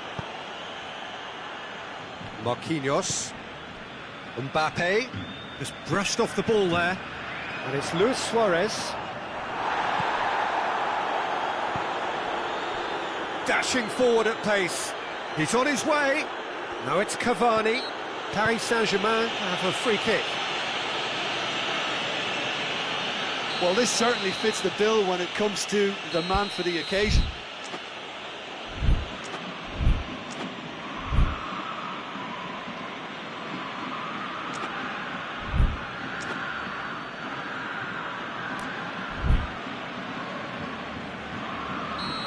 Marquinhos. Mbappe just brushed off the ball there. And it's Luis Suarez. Dashing forward at pace. He's on his way. Now it's Cavani. Paris Saint-Germain have a free kick. Well, this certainly fits the bill when it comes to the man for the occasion.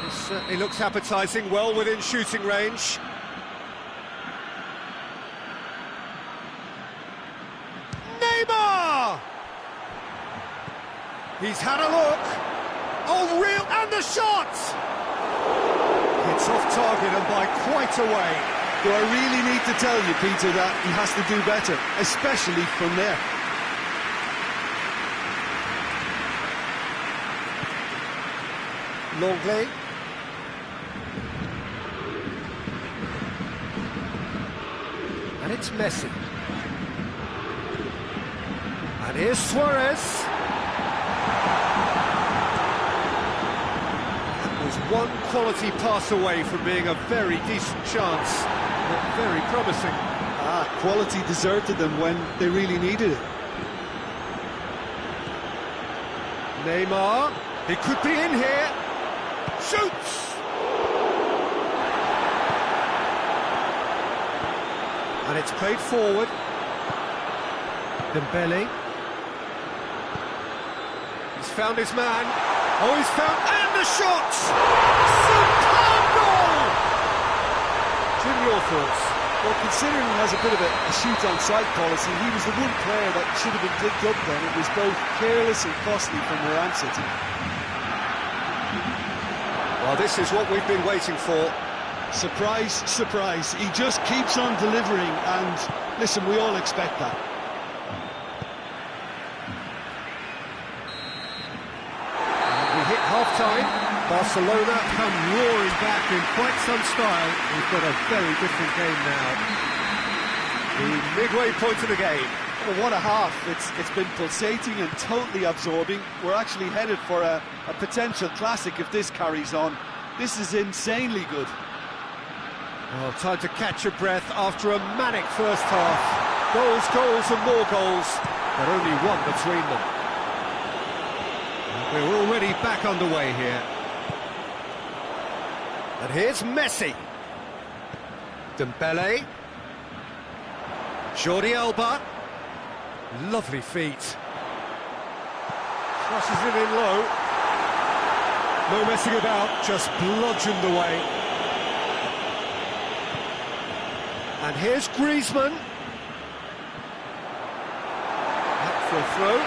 This certainly looks appetising, well within shooting range. He's had a look. Oh, real, and the shot! It's off target and by quite a way. Do I really need to tell you, Peter, that he has to do better, especially from there? Longley. And it's Messi. And here's Suarez. One quality pass away from being a very decent chance, but very promising. Quality deserted them when they really needed it. Neymar, he could be in here. Shoots! And it's played forward. Dembele. He's found his man. Oh, he's found... and the shot! Superb goal! Jim, your thoughts? Well, considering he has a bit of a shoot-on-sight policy, he was the one player that should have been picked up then. It was both careless and costly from Moran City. Well, this is what we've been waiting for. Surprise, surprise. He just keeps on delivering, and listen, we all expect that. Half-time, Barcelona come roaring back in quite some style. We've got a very different game now. The midway point of the game. Well, what a half. It's been pulsating and totally absorbing. We're actually headed for a potential classic if this carries on. This is insanely good. Well, time to catch your breath after a manic first half. Goals, goals and more goals, but only one between them. We're already back underway here. And here's Messi. Dembele. Jordi Alba. Lovely feet. Crosses it in low. No messing about, just bludgeoned away. And here's Griezmann. Up for a throw.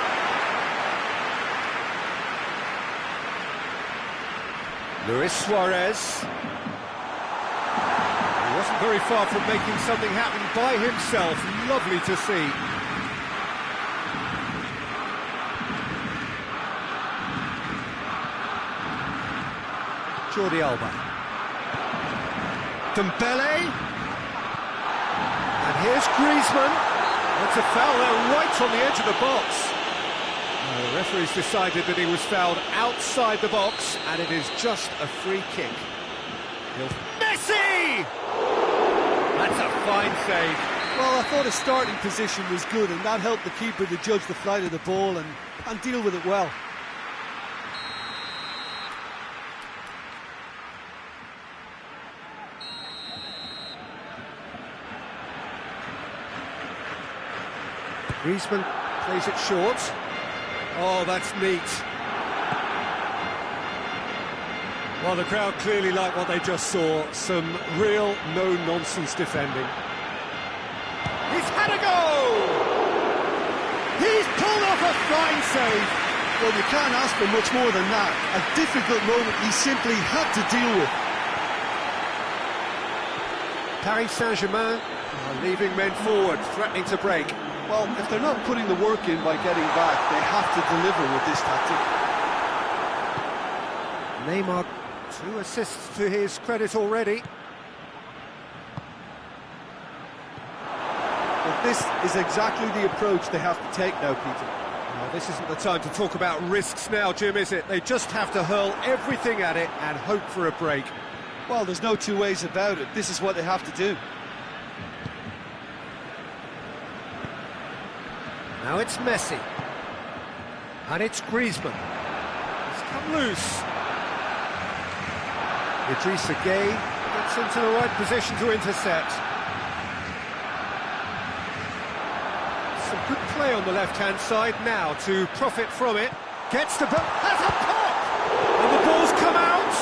Luis Suarez. He wasn't very far from making something happen by himself. Lovely to see. Jordi Alba. Dembele. And here's Griezmann. That's a foul there right on the edge of the box. The referee's decided that he was fouled outside the box, and it is just a free kick. Messi! That's a fine save. Well, I thought his starting position was good, and that helped the keeper to judge the flight of the ball and deal with it well. Griezmann plays it short. Oh, that's neat. Well, the crowd clearly like what they just saw. Some real no-nonsense defending. He's had a go! He's pulled off a fine save. Well, you can't ask for much more than that. A difficult moment he simply had to deal with. Paris Saint-Germain are leaving men forward, threatening to break. Well, if they're not putting the work in by getting back, they have to deliver with this tactic. Neymar, 2 assists to his credit already. But this is exactly the approach they have to take now, Peter. Well, this isn't the time to talk about risks now, Jim, is it? They just have to hurl everything at it and hope for a break. Well, there's no two ways about it. This is what they have to do. Now it's Messi. And it's Griezmann. He's come loose. Idrissa Gueye gets into the right position to intercept. Some good play on the left-hand side now to profit from it. Gets the ball, has a pop! And the ball's come out!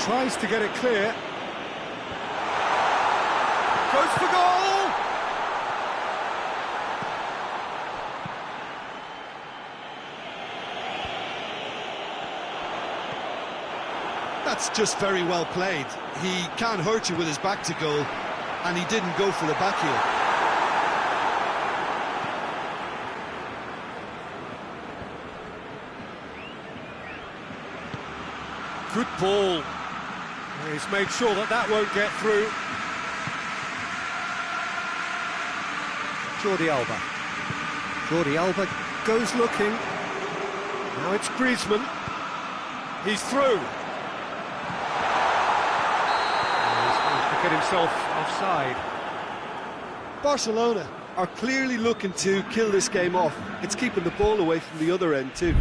Tries to get it clear. Goes for goal! That's just very well played. He can't hurt you with his back to goal, and he didn't go for the back heel. Good ball. He's made sure that that won't get through. Jordi Alba goes looking. Now it's Griezmann. He's through. He's going to get himself offside. Barcelona are clearly looking to kill this game off. It's keeping the ball away from the other end too.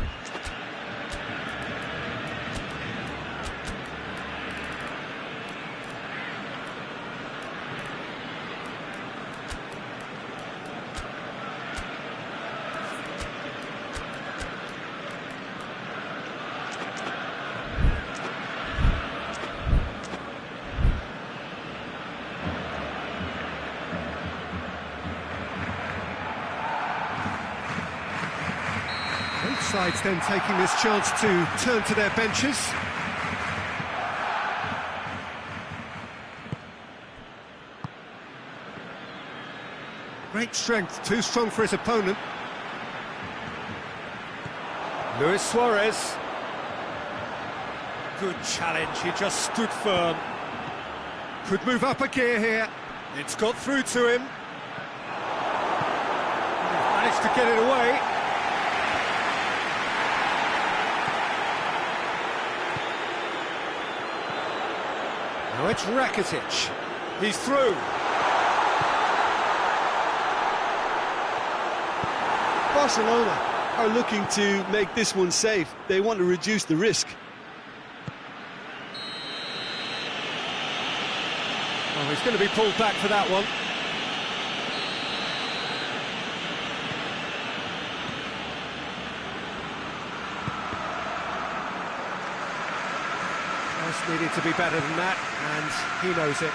Both sides then taking this chance to turn to their benches. Great strength, too strong for his opponent. Luis Suarez. Good challenge, he just stood firm. Could move up a gear here. It's got through to him. Managed to get it away. Now it's Rakitic. He's through. Barcelona are looking to make this one safe. They want to reduce the risk. Oh, he's going to be pulled back for that one. Just needed to be better than that, and he knows it.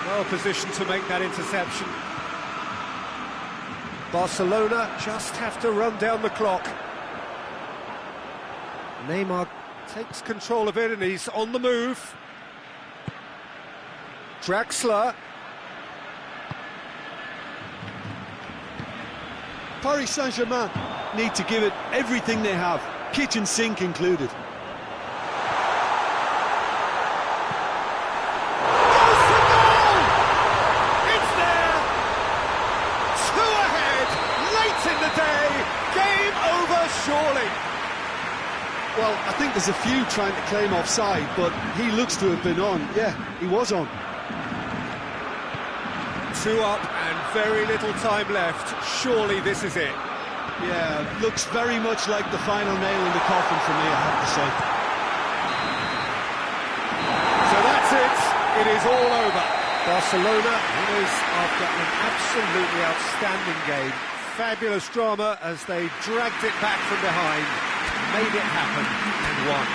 Well positioned to make that interception. Barcelona just have to run down the clock. Neymar takes control of it and he's on the move. Draxler. Paris Saint-Germain need to give it everything they have, kitchen sink included. Surely. Well, I think there's a few trying to claim offside, but he looks to have been on. Yeah, he was on. 2 up and very little time left. Surely this is it. Yeah, looks very much like the final nail in the coffin for me, I have to say. So that's it. It is all over. Barcelona winners after an absolutely outstanding game. Fabulous drama as they dragged it back from behind, made it happen and won.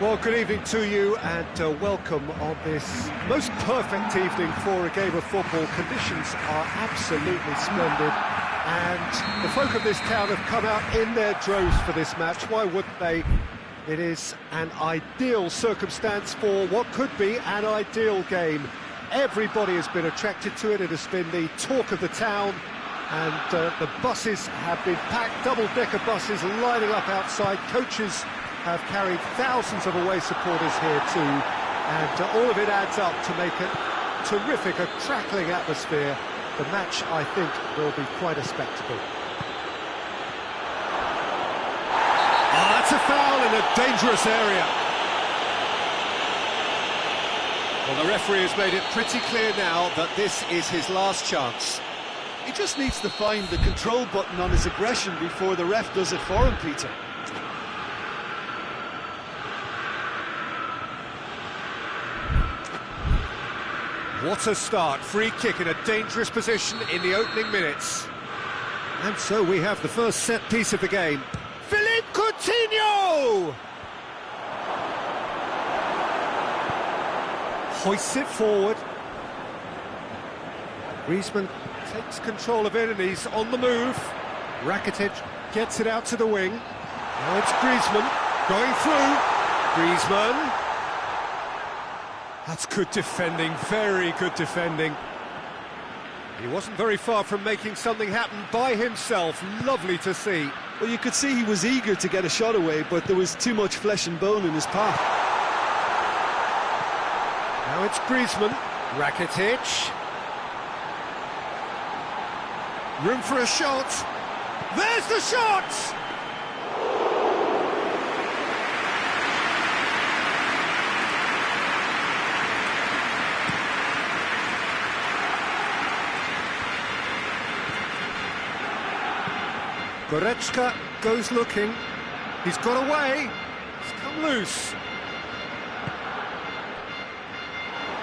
Well, good evening to you and welcome on this most perfect evening for a game of football. Conditions are absolutely splendid and the folk of this town have come out in their droves for this match. Why wouldn't they? It is an ideal circumstance for what could be an ideal game. Everybody has been attracted to it. It has been the talk of the town and the buses have been packed, double-decker buses lining up outside. Coaches have carried thousands of away supporters here too, and all of it adds up to make a terrific, a crackling atmosphere. The match, I think, will be quite a spectacle. Oh, that's a foul in a dangerous area. Well, the referee has made it pretty clear now that this is his last chance. He just needs to find the control button on his aggression before the ref does it for him, Peter. What a start, free kick in a dangerous position in the opening minutes. And so we have the first set piece of the game. Philippe Coutinho! Hoists it forward. Griezmann takes control of it and he's on the move. Rakitic gets it out to the wing. Now it's Griezmann going through. Griezmann. That's good defending, very good defending. He wasn't very far from making something happen by himself. Lovely to see. Well, you could see he was eager to get a shot away, but there was too much flesh and bone in his path. Now it's Griezmann. Rakitic. Room for a shot. There's the shot! Goretzka goes looking. He's got away. He's come loose.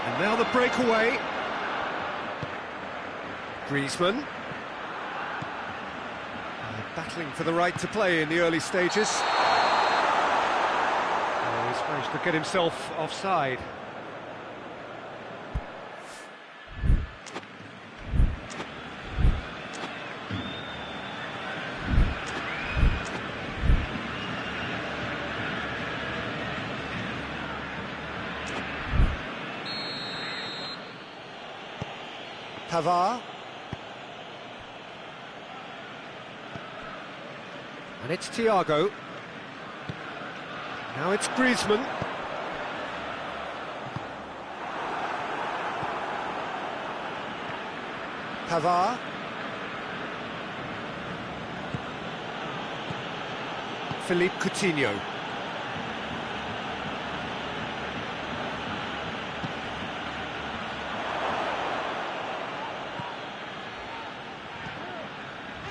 And now the breakaway. Griezmann. Battling for the right to play in the early stages. Oh, he's managed to get himself offside. Pavard. And it's Thiago. Now it's Griezmann. Pavard. Philippe Coutinho.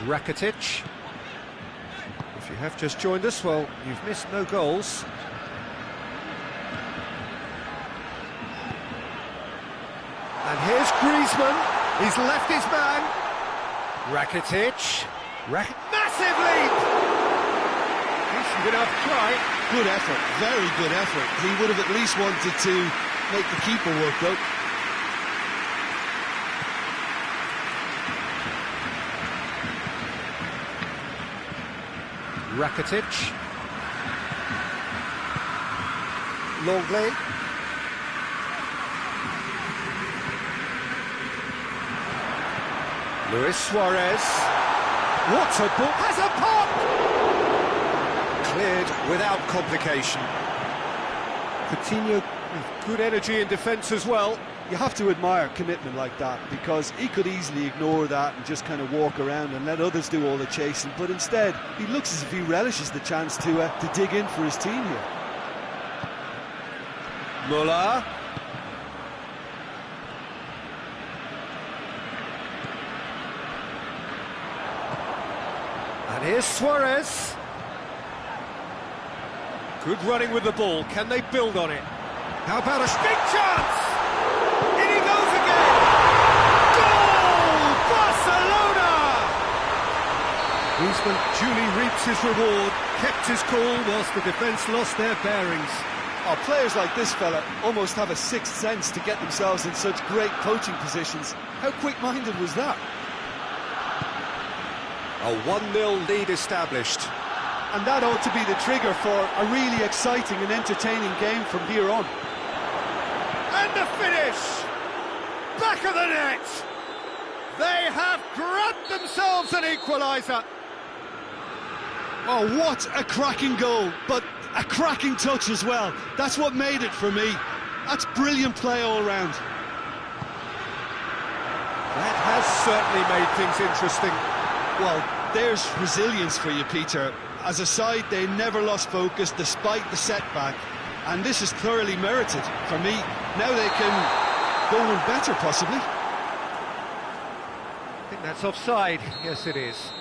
Rakitic. If you have just joined us, well, you've missed no goals. And here's Griezmann. He's left his man. Rakitic. Massive leap! Decent enough try. Good effort, very good effort. He would have at least wanted to make the keeper work though. Rakitic. Longley. Luis Suarez. What a ball! Has a pop! Cleared without complication. Coutinho with good energy in defence as well. You have to admire commitment like that, because he could easily ignore that and just kind of walk around and let others do all the chasing, but instead he looks as if he relishes the chance to dig in for his team here. Muller. And here's Suarez. Good running with the ball. Can they build on it? How about a big chance? In he goes again. Goal! Barcelona! Griezmann duly reaps his reward, kept his cool whilst the defence lost their bearings. Oh, players like this fella almost have a sixth sense to get themselves in such great coaching positions. How quick-minded was that? A 1-0 lead established. And that ought to be the trigger for a really exciting and entertaining game from here on. And the finish! Back of the net! They have grabbed themselves an equaliser. Oh, what a cracking goal, but a cracking touch as well. That's what made it for me. That's brilliant play all round. That has certainly made things interesting. Well, there's resilience for you, Peter. As a side, they never lost focus despite the setback, and this is thoroughly merited. For me, now they can go one better, possibly. I think that's offside. Yes, it is.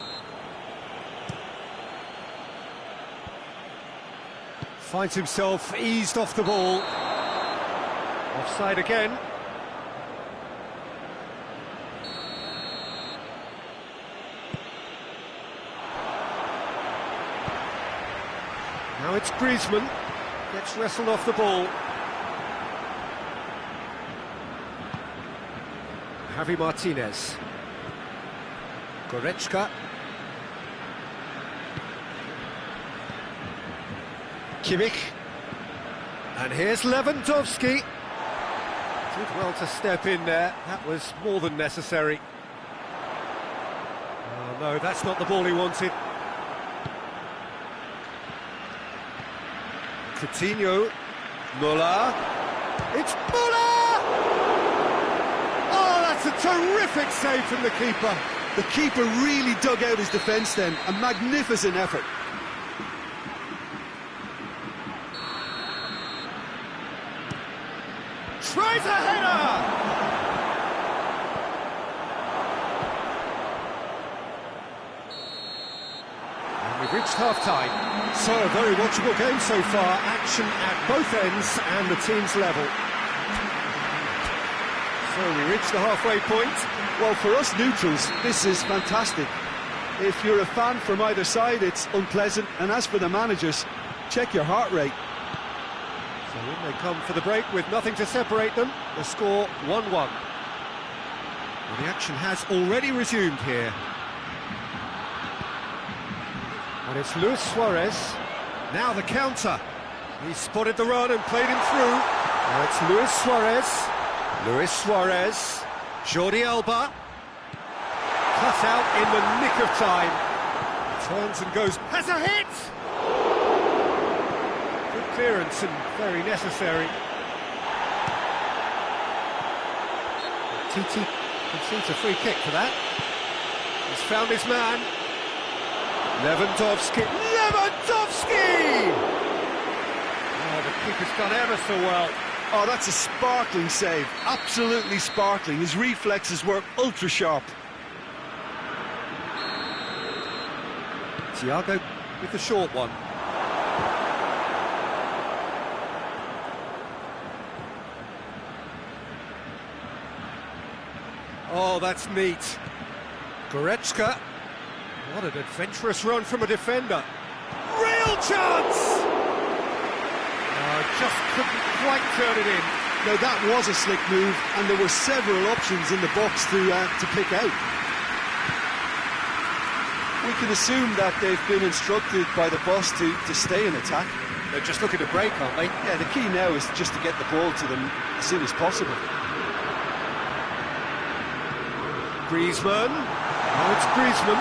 Finds himself eased off the ball. Offside again. Now it's Griezmann, gets wrestled off the ball. Javi Martinez. Goretzka. Kimmich. And here's Lewandowski. Did well to step in there, that was more than necessary. Oh no, that's not the ball he wanted. Coutinho, Muller, it's Muller! Oh, that's a terrific save from the keeper. The keeper really dug out his defence then, a magnificent effort. Tries a header! We've reached half-time, so a very watchable game so far, action at both ends and the team's level. So we reach the halfway point. Well, for us neutrals, this is fantastic. If you're a fan from either side, it's unpleasant, and as for the managers, check your heart rate. So in they come for the break with nothing to separate them, the score 1-1. Well, the action has already resumed here. And it's Luis Suarez. Now the counter. He spotted the run and played him through. Now it's Luis Suarez. Luis Suarez. Jordi Alba. Cut out in the nick of time. Turns and goes. Has a hit! Good clearance and very necessary. Titi concedes a free kick for that. He's found his man. Lewandowski! Lewandowski! Oh, the keeper's done ever so well. Oh, that's a sparkling save, absolutely sparkling. His reflexes were ultra-sharp. Thiago with the short one. Oh, that's neat. Goretzka. What an adventurous run from a defender. Real chance! Just couldn't quite turn it in. Now that was a slick move, and there were several options in the box to pick out. We can assume that they've been instructed by the boss to stay in attack. They're just looking to break, aren't they? Yeah, the key now is just to get the ball to them as soon as possible. Griezmann. Now it's Griezmann.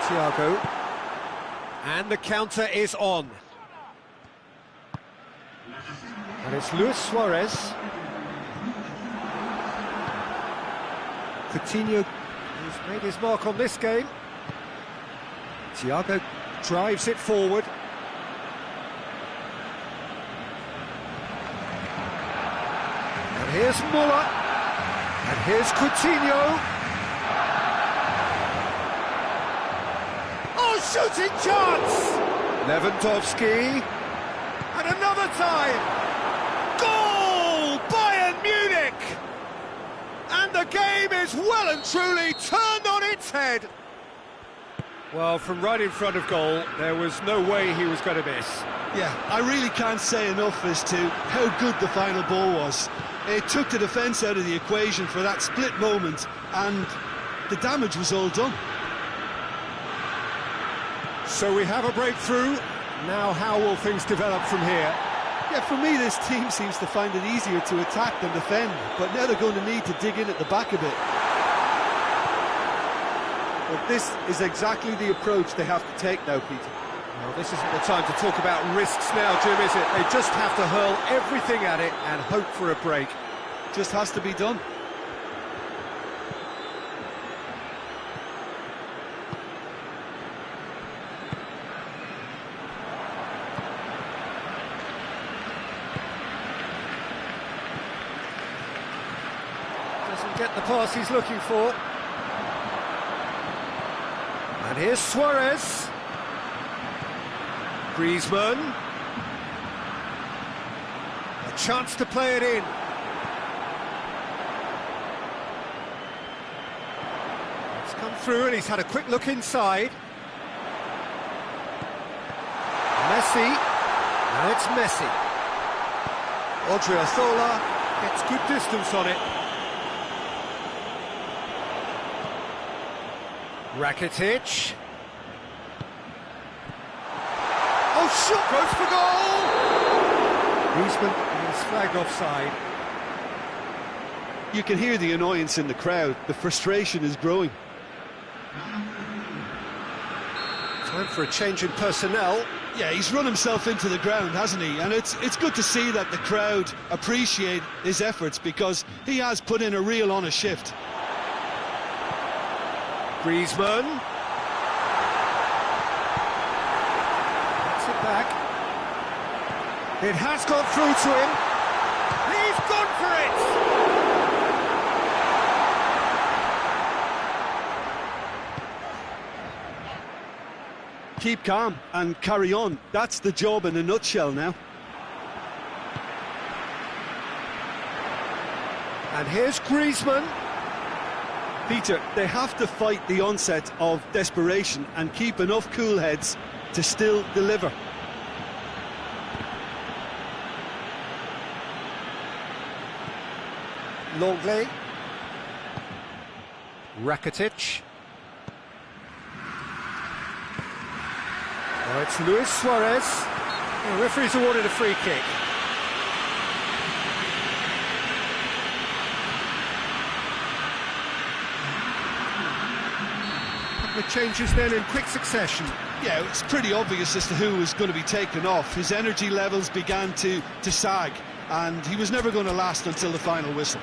Thiago. And the counter is on. And it's Luis Suarez. Coutinho has made his mark on this game. Thiago drives it forward. And here's Muller. And here's Coutinho. Oh, shooting chance! Lewandowski. And another time. Goal! Bayern Munich! game is well and truly turned on its head. Well, from right in front of goal, there was no way he was going to miss. Yeah, I really can't say enough as to how good the final ball was. It took the defence out of the equation for that split moment, and the damage was all done. So we have a breakthrough. Now how will things develop from here? Yeah, for me, this team seems to find it easier to attack than defend, but now they're going to need to dig in at the back a bit. Well, this is exactly the approach they have to take now, Peter. Well, this isn't the time to talk about risks now, Jim, is it? They just have to hurl everything at it and hope for a break. Just has to be done. Doesn't get the pass he's looking for. And here's Suarez. Griezmann. A chance to play it in. It's come through and he's had a quick look inside. Messi. Now it's Messi. Odriozola gets good distance on it. Rakitic. Oh, shot goes for goal! Griezmann is flagged offside. You can hear the annoyance in the crowd. The frustration is growing. Time for a change in personnel. Yeah, he's run himself into the ground, hasn't he? And it's good to see that the crowd appreciate his efforts, because he has put in a real honest shift. Griezmann. Gets it back. It has gone through to him. He's gone for it! Keep calm and carry on. That's the job in a nutshell now. And here's Griezmann. Peter, they have to fight the onset of desperation and keep enough cool heads to still deliver. Longley. Rakitic. Oh, it's Luis Suarez. The referee's awarded a free kick. The changes then in quick succession. Yeah, it's pretty obvious as to who was going to be taken off. His energy levels began to sag, and he was never going to last until the final whistle.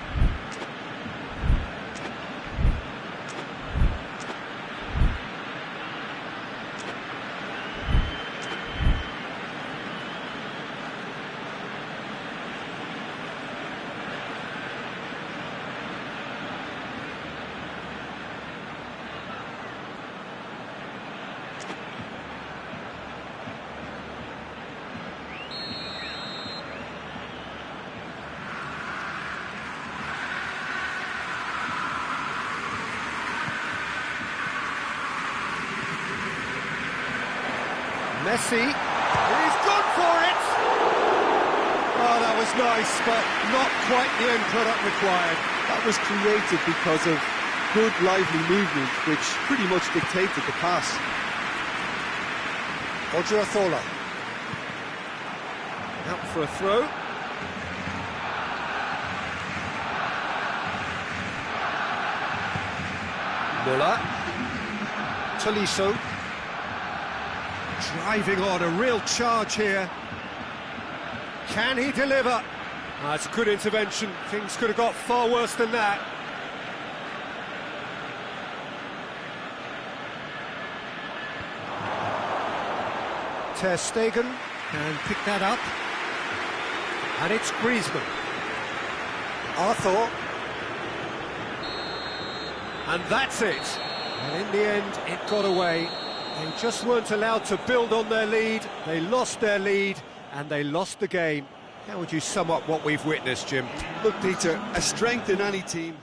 Messi, he's gone for it! Oh, that was nice, but not quite the end product required. That was created because of good, lively movement, which pretty much dictated the pass. Odriozola. Out for a throw. Muller. Tolisso. Driving on, a real charge here. Can he deliver? That's a good intervention. Things could have got far worse than that. Ter Stegen can pick that up. And it's Griezmann. Arthur. And that's it. And in the end, it got away. They just weren't allowed to build on their lead. They lost their lead, and they lost the game. How would you sum up what we've witnessed, Jim? Look, Peter, a strength in any team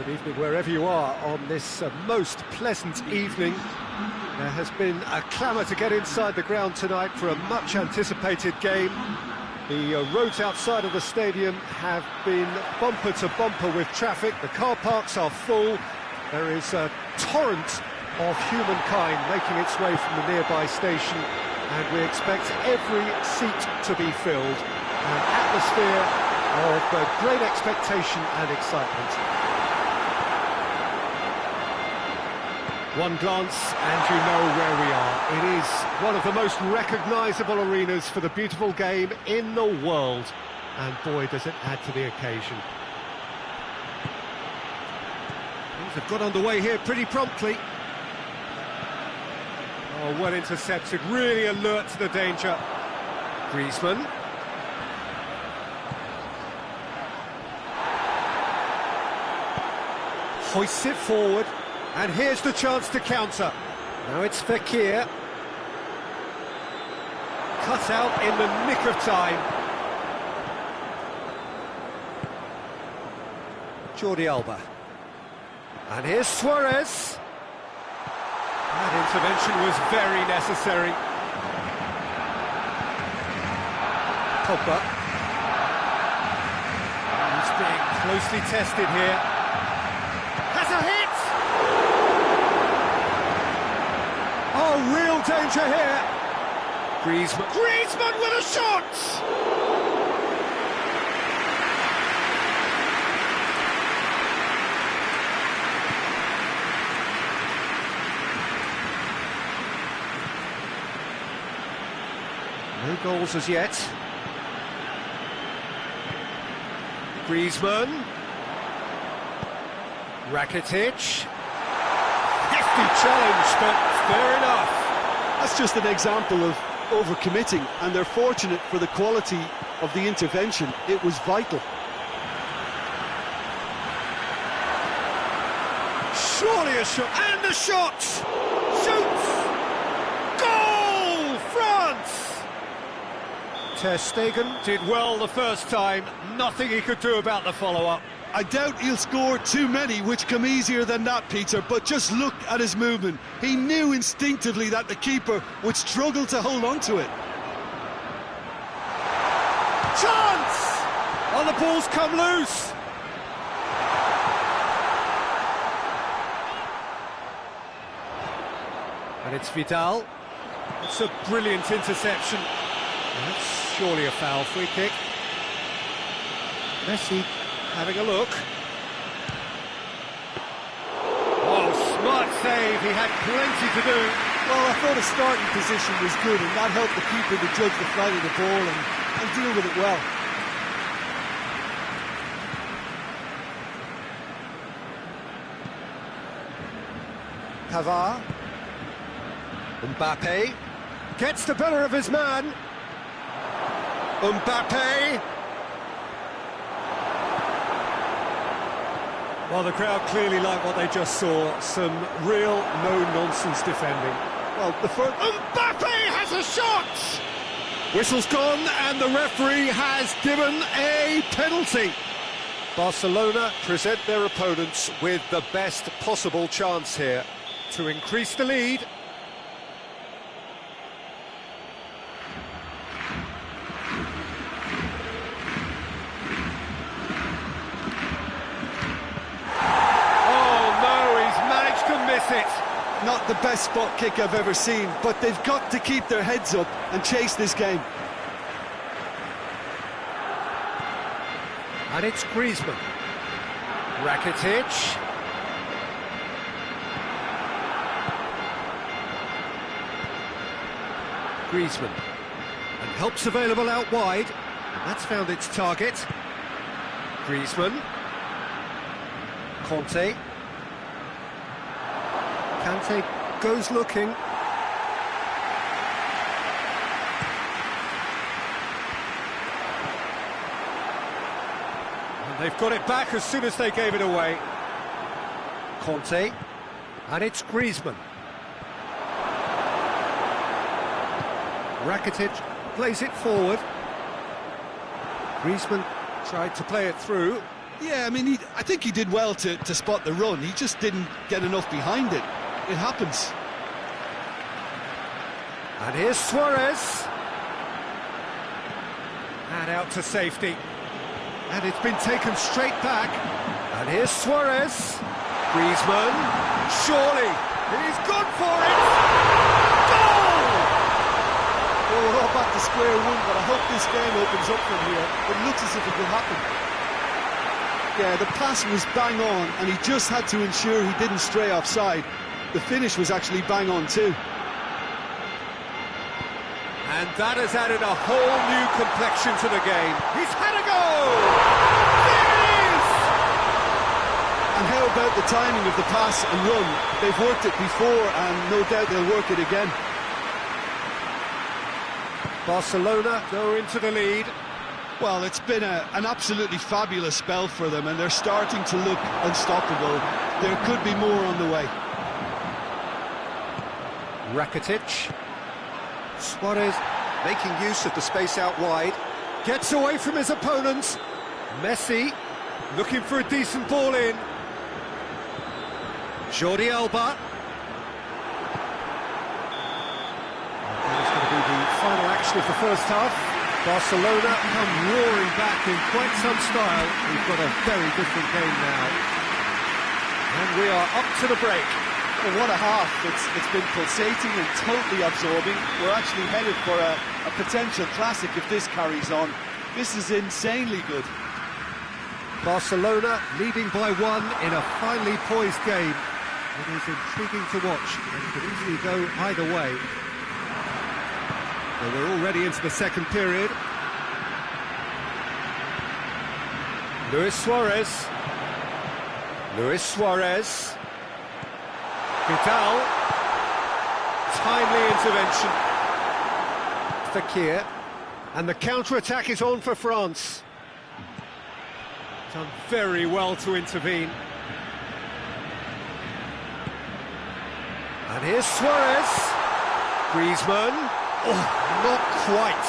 Good evening wherever you are on this most pleasant evening. There has been a clamour to get inside the ground tonight for a much-anticipated game. The roads outside of the stadium have been bumper to bumper with traffic. The car parks are full. There is a torrent of humankind making its way from the nearby station, and we expect every seat to be filled. An atmosphere of great expectation and excitement. One glance and you know where we are. It is one of the most recognisable arenas for the beautiful game in the world, and boy does it add to the occasion. Things have got underway here pretty promptly. Oh, well intercepted, really alert to the danger. Griezmann. Hoists it forward. And here's the chance to counter. Now it's Fekir. Cut out in the nick of time. Jordi Alba. And here's Suarez. That intervention was very necessary. Pogba. He's being closely tested here. Has a hit! Oh, real danger here. Griezmann with a shot! No goals as yet. Griezmann. Rakitic. Hefty challenge, but fair enough. That's just an example of overcommitting, and they're fortunate for the quality of the intervention. It was vital. Surely a shot, and a shot! Shoots! Goal! France! Ter Stegen did well the first time, nothing he could do about the follow-up. I doubt he'll score too many which come easier than that, Peter, but just look at his movement. He knew instinctively that the keeper would struggle to hold on to it. Chance! Oh, the ball's come loose! And it's Vidal. It's a brilliant interception. That's surely a foul. Free kick. Messi having a look. Oh, smart save. He had plenty to do. Well, I thought his starting position was good, and that helped the keeper to judge the flight of the ball and deal with it well. Pavard. Mbappe gets the better of his man. Mbappe. Well, the crowd clearly like what they just saw. Some real no-nonsense defending. Well, Mbappe has a shot! Whistle's gone and the referee has given a penalty. Barcelona present their opponents with the best possible chance here to increase the lead. Not the best spot kick I've ever seen, but they've got to keep their heads up and chase this game. And it's Griezmann. Rakitic. Griezmann. And help's available out wide. That's found its target. Griezmann. Conte. Kante goes looking. And they've got it back as soon as they gave it away. Conte. And it's Griezmann. Rakitic plays it forward. Griezmann tried to play it through. Yeah, I mean, I think he did well to spot the run. He just didn't get enough behind it. It happens. And here's Suarez. And out to safety. And it's been taken straight back. And here's Suarez. Griezmann. Surely. He's gone for it. Goal! Well, we're all back to square one, but I hope this game opens up from here. It looks as if it will happen. Yeah, the pass was bang on, and he just had to ensure he didn't stray offside. The finish was actually bang on too. And that has added a whole new complexion to the game. He's had a go! There it is! And how about the timing of the pass and run? They've worked it before, and no doubt they'll work it again. Barcelona go into the lead. Well, it's been an absolutely fabulous spell for them, and they're starting to look unstoppable. There could be more on the way. Rakitic. Suarez making use of the space out wide. Gets away from his opponents. Messi looking for a decent ball in. Jordi Alba. And that's going to be the final action of the first half. Barcelona come roaring back in quite some style. We've got a very different game now. And we are up to the break. Well, what a half. It's been pulsating and totally absorbing. We're actually headed for a potential classic if this carries on. This is insanely good. Barcelona leading by 1 in a finely poised game. It is intriguing to watch and could easily go either way. Well, we're already into the second period. Luis Suarez. Luis Suarez. Vidal. Timely intervention. Fekir. And the counter-attack is on for France. Done very well to intervene. And here's Suarez. Griezmann. Oh, not quite.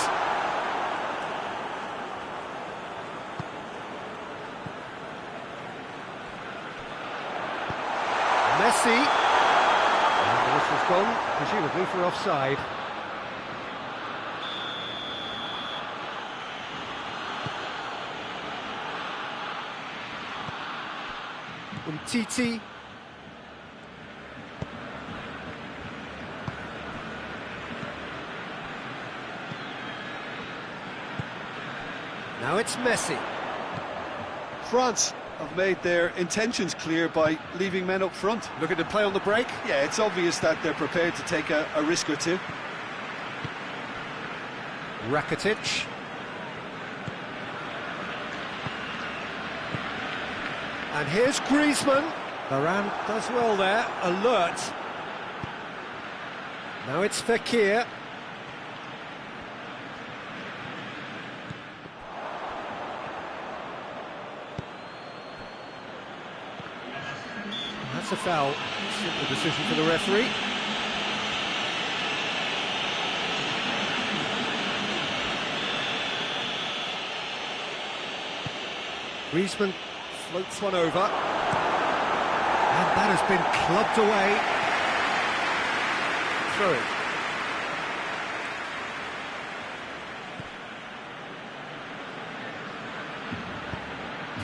Messi. And the whistle's gone, presumably for offside. Titi. Now it's Messi. France have made their intentions clear by leaving men up front. Looking to play on the break. Yeah, it's obvious that they're prepared to take a risk or two. Rakitic. And here's Griezmann. Varane does well there, alert. Now it's Fekir. That's a foul. Simple decision for the referee. Griezmann floats one over. And that has been clubbed away. Through.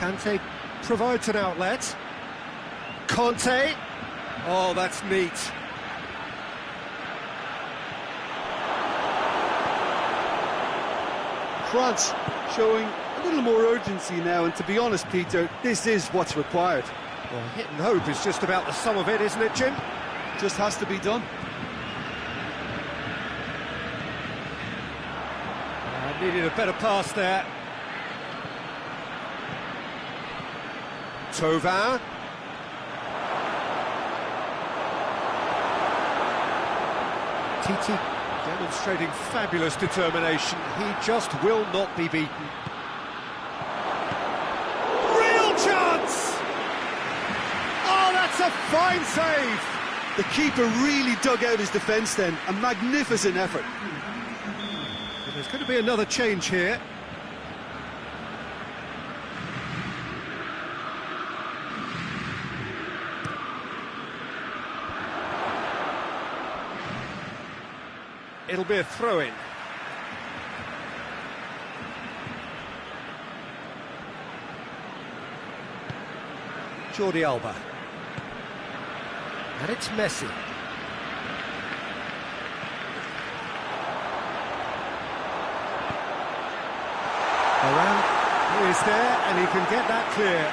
Kante provides an outlet. Conte. Oh, that's neat. France showing a little more urgency now, and to be honest, Peter, this is what's required. Well, hit and hope is just about the sum of it, isn't it, Jim? Just has to be done. Needed a better pass there. Thauvin. Titi demonstrating fabulous determination. He just will not be beaten. Real chance! Oh, that's a fine save! The keeper really dug out his defence then. A magnificent effort. But there's going to be another change here. It'll be a throw-in. Jordi Alba. And it's Messi. Around, he is there, and he can get that clear.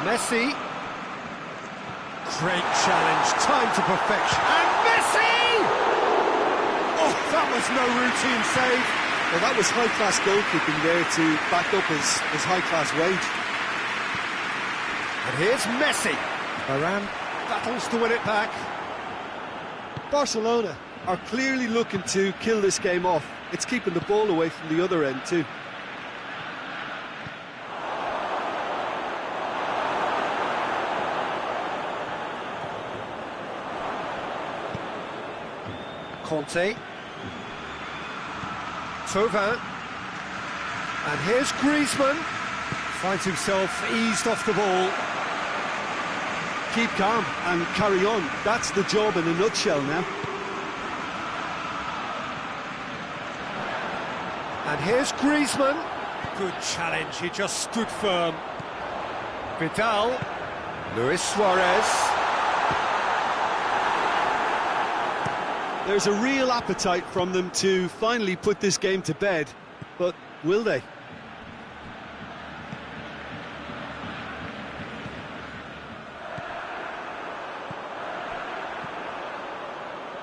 Messi. Great challenge, time to perfection. And Messi! Oh, that was no routine save. Well, that was high-class goalkeeping there to back up his high-class wage. And here's Messi. Varane battles to win it back. Barcelona are clearly looking to kill this game off. It's keeping the ball away from the other end too. Conte. Thauvin. And here's Griezmann. Finds himself eased off the ball. Keep calm and carry on. That's the job in a nutshell now. And here's Griezmann. Good challenge, he just stood firm. Vidal. Luis Suarez. There's a real appetite from them to finally put this game to bed, but will they?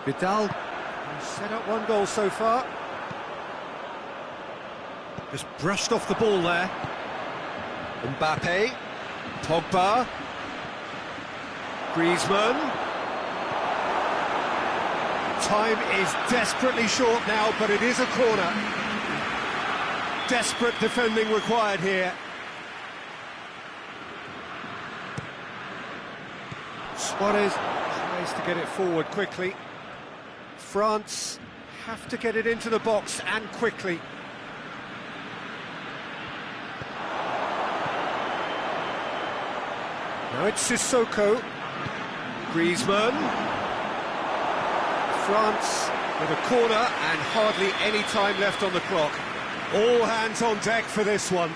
Vidal set up one goal so far. Just brushed off the ball there. Mbappe. Pogba. Griezmann. Time is desperately short now, but it is a corner. Desperate defending required here. Suarez tries to get it forward quickly. France have to get it into the box and quickly. Now it's Sissoko. Griezmann. France with a corner and hardly any time left on the clock. All hands on deck for this one.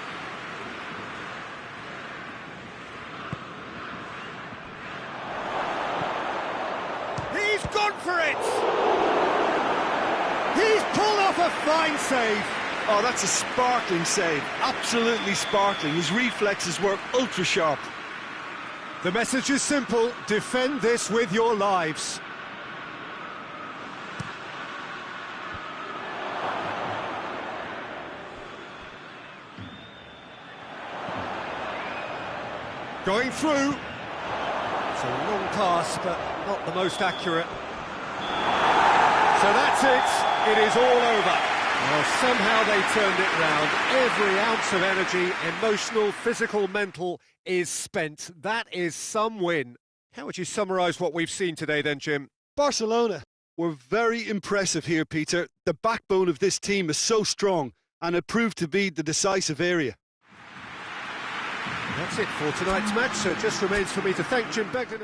He's gone for it! He's pulled off a fine save. Oh, that's a sparkling save. Absolutely sparkling. His reflexes were ultra sharp. The message is simple: defend this with your lives. Going through. It's a long pass, but not the most accurate. So that's it. It is all over. Well, somehow they turned it round. Every ounce of energy, emotional, physical, mental, is spent. That is some win. How would you summarise what we've seen today then, Jim? Barcelona were very impressive here, Peter. The backbone of this team is so strong, and it proved to be the decisive area. That's it for tonight's match, so it just remains for me to thank Jim Begden.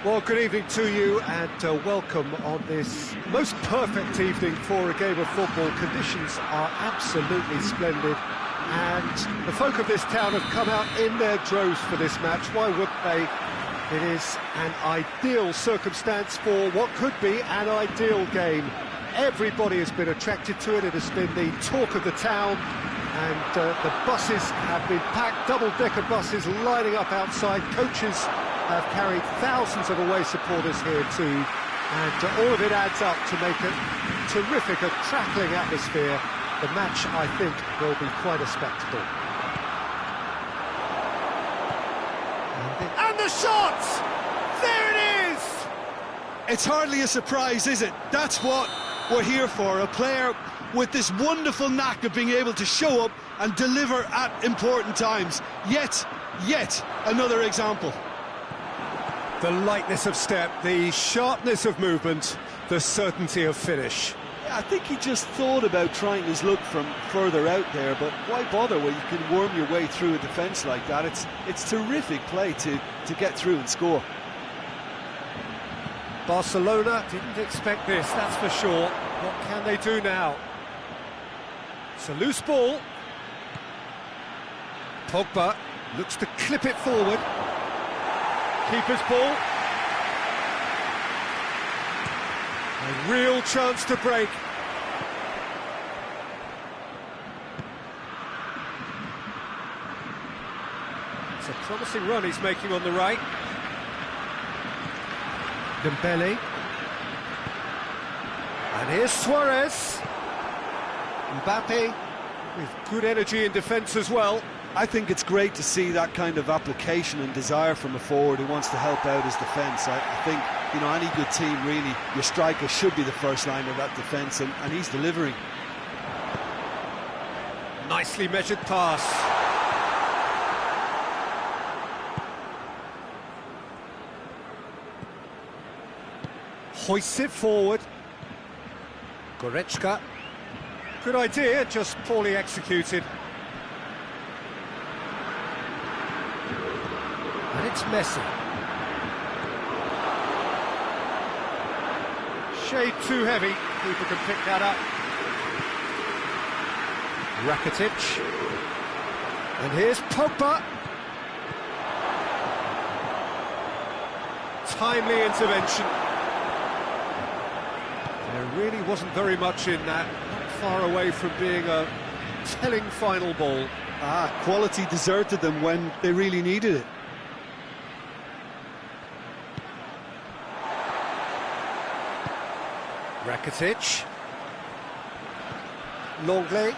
Well, good evening to you and welcome on this most perfect evening for a game of football. Conditions are absolutely splendid and the folk of this town have come out in their droves for this match. Why wouldn't they? It is an ideal circumstance for what could be an ideal game. Everybody has been attracted to it. It has been the talk of the town, and the buses have been packed, double-decker buses lining up outside. Coaches have carried thousands of away supporters here too, and all of it adds up to make a terrific, a crackling atmosphere. The match, I think, will be quite a spectacle. And the shot! There it is! It's hardly a surprise, is it? That's what we're here for, a player with this wonderful knack of being able to show up and deliver at important times. Yet another example. The lightness of step, the sharpness of movement, the certainty of finish. Yeah, I think he just thought about trying his luck from further out there, but why bother when you can worm your way through a defence like that? It's terrific play to get through and score. Barcelona didn't expect this, that's for sure. What can they do now? It's a loose ball. Pogba looks to clip it forward. Keeper's ball. A real chance to break. It's a promising run he's making on the right. Dembele. And here's Suarez. Mbappe with good energy in defence as well. I think it's great to see that kind of application and desire from a forward who wants to help out his defence. I think, you know, any good team, really, your striker should be the first line of that defence, and he's delivering. Nicely measured pass. Hoists it forward. Goretzka. Good idea, just poorly executed. And it's Messi. Shade too heavy, people can pick that up. Rakitic. And here's Pogba. Timely intervention. There really wasn't very much in that, not far away from being a telling final ball. Quality deserted them when they really needed it. Rakitic. Longley.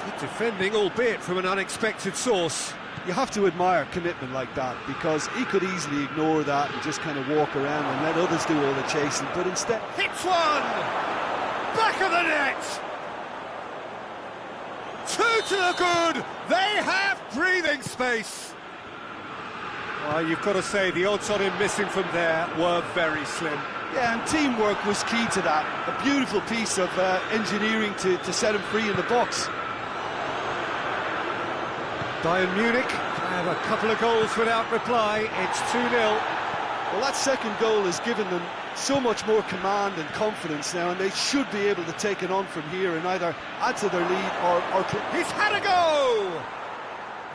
Good defending, albeit from an unexpected source. You have to admire commitment like that, because he could easily ignore that and just kind of walk around and let others do all the chasing, but instead... Hits one! Back of the net! Two to the good! They have breathing space! Well, you've got to say, the odds on him missing from there were very slim. Yeah, and teamwork was key to that. A beautiful piece of engineering to set him free in the box. Bayern Munich have a couple of goals without reply. It's 2-0. Well, that second goal has given them so much more command and confidence now, and they should be able to take it on from here and either add to their lead or... He's had a go!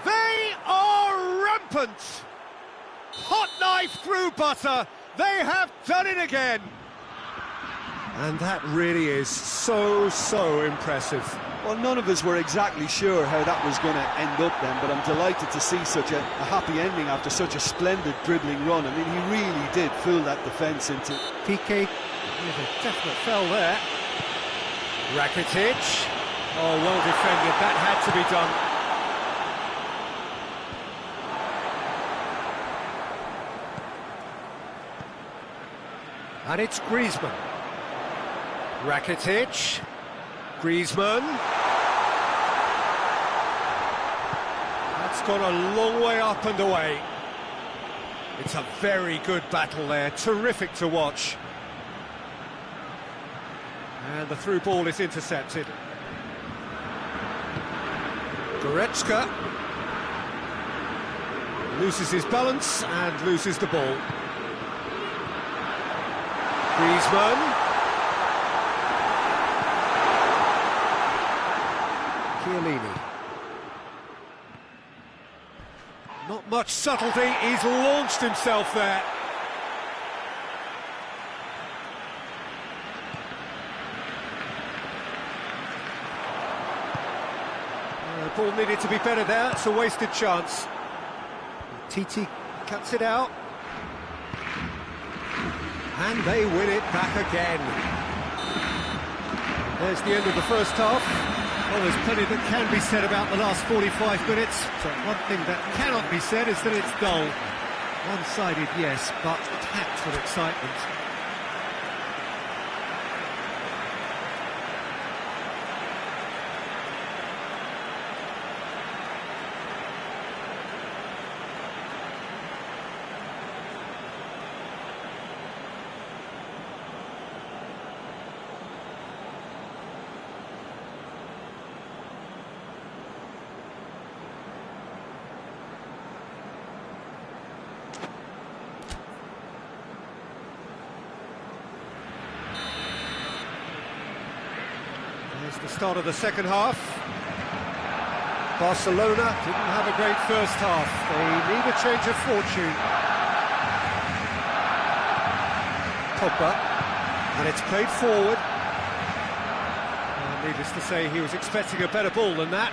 They are rampant! Hot knife through butter. They have done it again. And that really is so impressive. Well, none of us were exactly sure how that was going to end up then, but I'm delighted to see such a happy ending after such a splendid dribbling run. I mean, he really did fool that defence into... Piqué with a definite fell there. Rakitic. Oh, well defended. That had to be done. And it's Griezmann. Rakitic. Griezmann. That's gone a long way up and away. It's a very good battle there, terrific to watch. And the through ball is intercepted. Goretzka. Loses his balance and loses the ball. Griezmann. Chiellini. Not much subtlety, he's launched himself there. The ball needed to be better there, it's a wasted chance. Titi cuts it out. And they win it back again. There's the end of the first half. Well, there's plenty that can be said about the last 45 minutes, but one thing that cannot be said is that it's dull. One-sided, yes, but packed with excitement. It's the start of the second half. Barcelona didn't have a great first half. They need a change of fortune. Pogba, and it's played forward. Needless to say, he was expecting a better ball than that.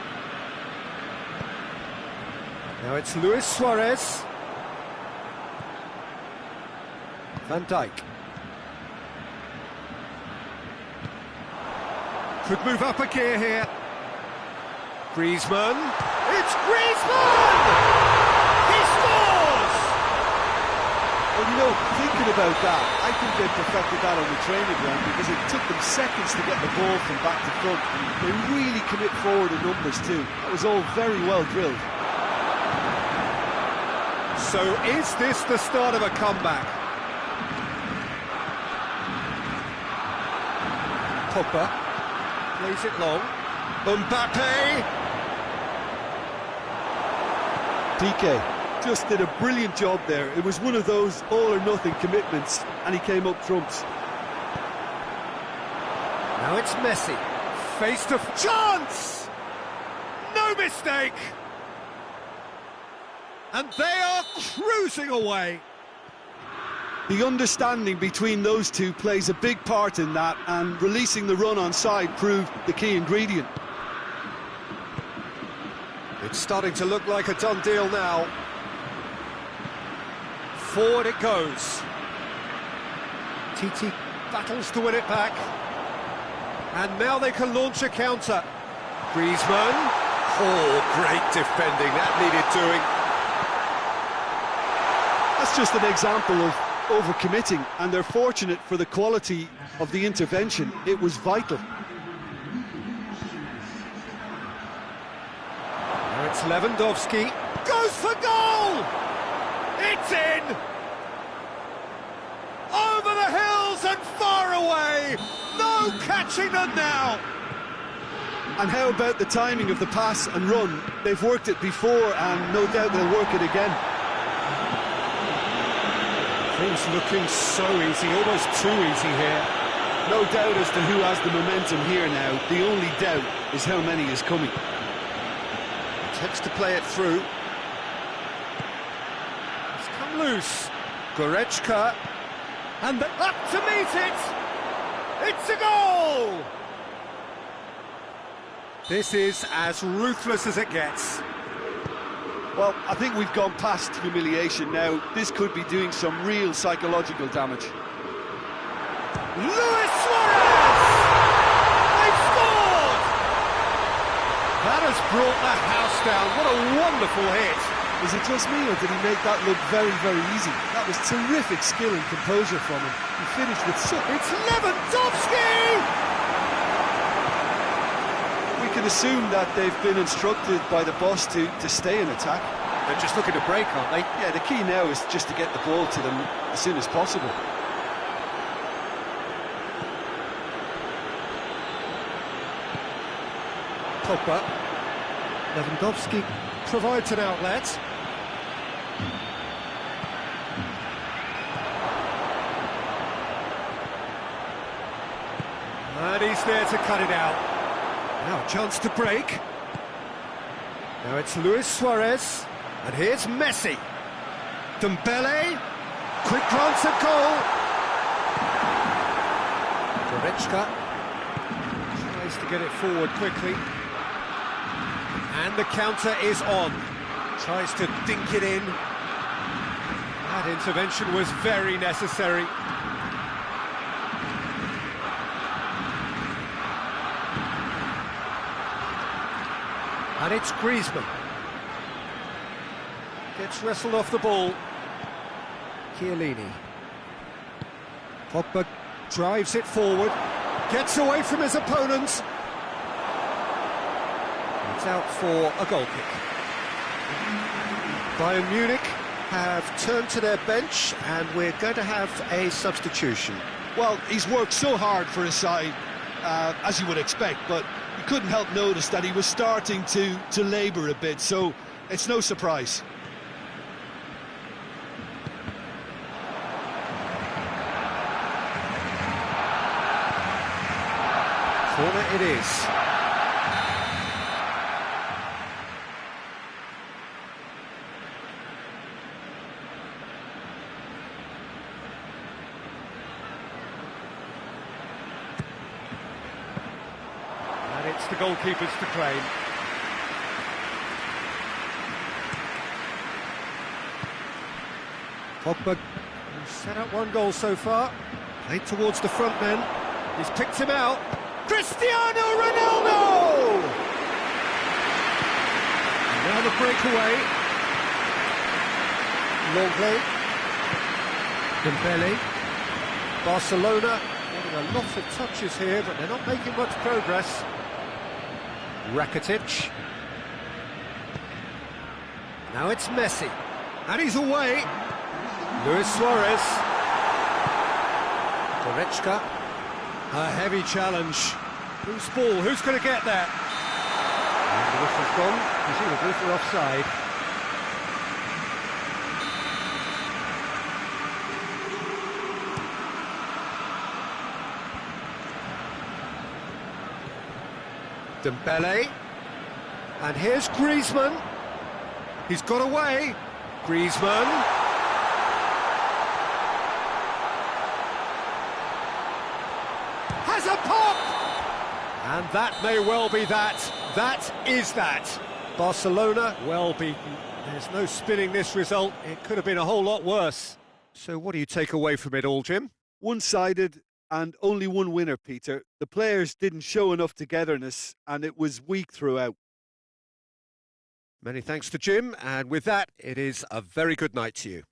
Now it's Luis Suarez. Van Dijk. Could move up a gear here. Griezmann. It's Griezmann! He scores! Well, you know, thinking about that, I think they perfected that on the training ground because it took them seconds to get the ball from back to front. They really commit forward in numbers too. That was all very well drilled. So is this the start of a comeback? Pogba. Plays it long. Mbappe! PK just did a brilliant job there. It was one of those all-or-nothing commitments, and he came up trumps. Now it's Messi. Face to... chance! No mistake! And they are cruising away. The understanding between those two plays a big part in that, and releasing the run on side proved the key ingredient. It's starting to look like a done deal now. Forward it goes. Titi battles to win it back. And now they can launch a counter. Griezmann. Oh, great defending. That needed doing. That's just an example of overcommitting, and they're fortunate for the quality of the intervention. It was vital. Now it's Lewandowski. Goes for goal! It's in! Over the hills and far away! No catching them now! And how about the timing of the pass and run? They've worked it before, and no doubt they'll work it again. Things looking so easy, almost too easy here. No doubt as to who has the momentum here now. The only doubt is how many is coming. Attempts to play it through. It's come loose. Goretzka. And up to meet it! It's a goal! This is as ruthless as it gets. Well, I think we've gone past humiliation now. This could be doing some real psychological damage. Luis Suarez! They've scored! That has brought the house down. What a wonderful hit. Is it just me, or did he make that look very, very easy? That was terrific skill and composure from him. He finished with such... It's Lewandowski! We can assume that they've been instructed by the boss to stay in attack. They're just looking to break, aren't they? Yeah, the key now is just to get the ball to them as soon as possible. Pogba. Lewandowski provides an outlet. And he's there to cut it out. Now a chance to break. Now it's Luis Suarez. And here's Messi. Dembele. Quick glance at goal. Goretzka tries to get it forward quickly. And the counter is on. Tries to dink it in. That intervention was very necessary. And it's Griezmann. Gets wrestled off the ball. Chiellini. Pogba drives it forward. Gets away from his opponents. It's out for a goal kick. Bayern Munich have turned to their bench and we're going to have a substitution. Well, he's worked so hard for his side, as you would expect, but you couldn't help notice that he was starting to labour a bit, so it's no surprise. Corner it is. And it's the goalkeepers to claim. Pogba set up one goal so far. Played towards the front men. He's picked him out. Cristiano Ronaldo! And now the breakaway. Longley. Dembele. Barcelona getting a lot of touches here, but they're not making much progress. Rakitic. Now it's Messi. And he's away. Luis Suarez. Goretzka. A heavy challenge. Whose ball? Who's going to get that? And the whistle's gone, presumably for offside. Dembele. And here's Griezmann. He's got away. Griezmann. Has a pop! And that may well be that. That is that. Barcelona, well beaten. There's no spinning this result. It could have been a whole lot worse. So what do you take away from it all, Jim? One-sided and only one winner, Peter. The players didn't show enough togetherness and it was weak throughout. Many thanks to Jim, and with that, it is a very good night to you.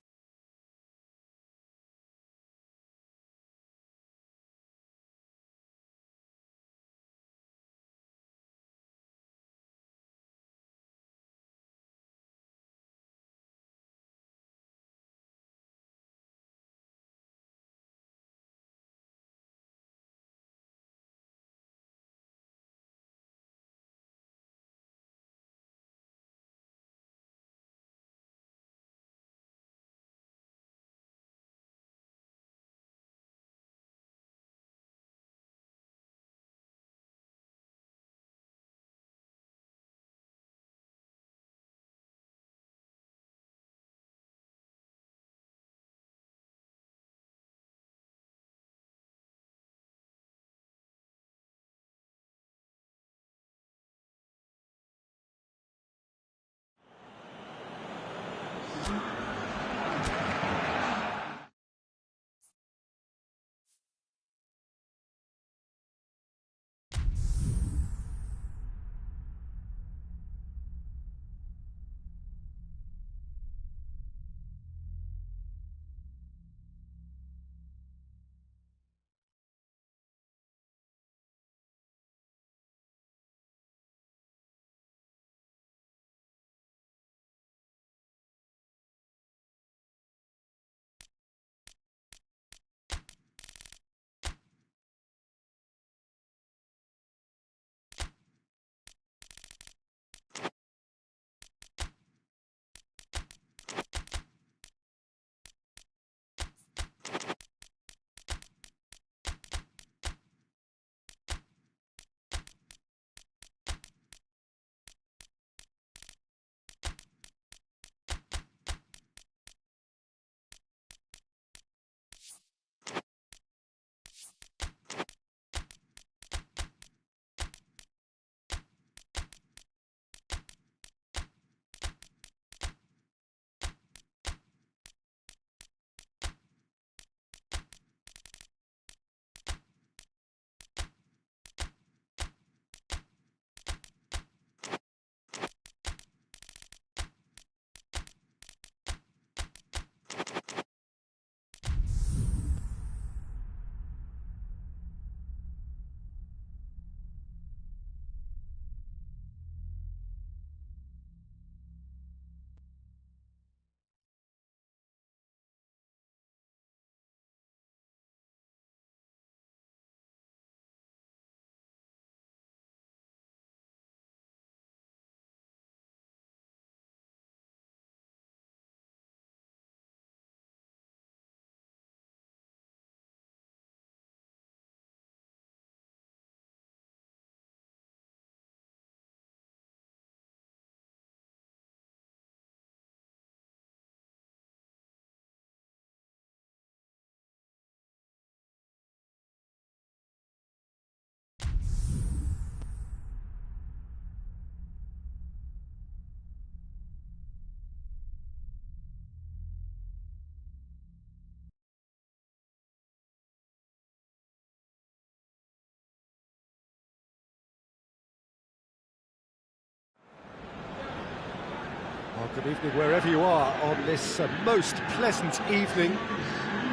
Good evening wherever you are on this most pleasant evening.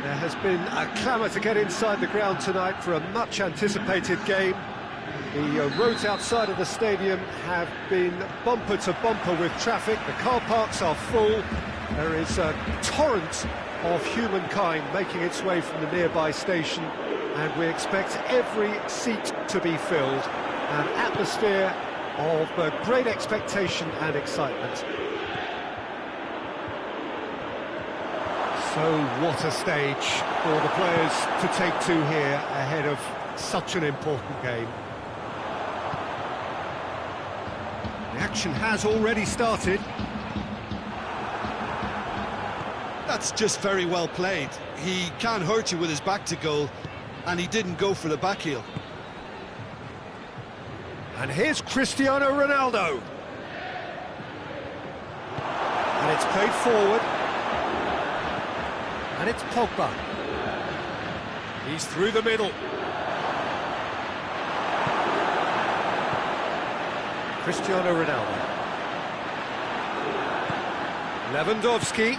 There has been a clamour to get inside the ground tonight for a much-anticipated game. The roads outside of the stadium have been bumper to bumper with traffic. The car parks are full. There is a torrent of humankind making its way from the nearby station, and we expect every seat to be filled. An atmosphere of great expectation and excitement. So what a stage for the players to take to here ahead of such an important game. The action has already started. That's just very well played. He can't hurt you with his back to goal, and he didn't go for the back heel. And here's Cristiano Ronaldo. And it's played forward. And it's Pogba. He's through the middle. Cristiano Ronaldo. Lewandowski.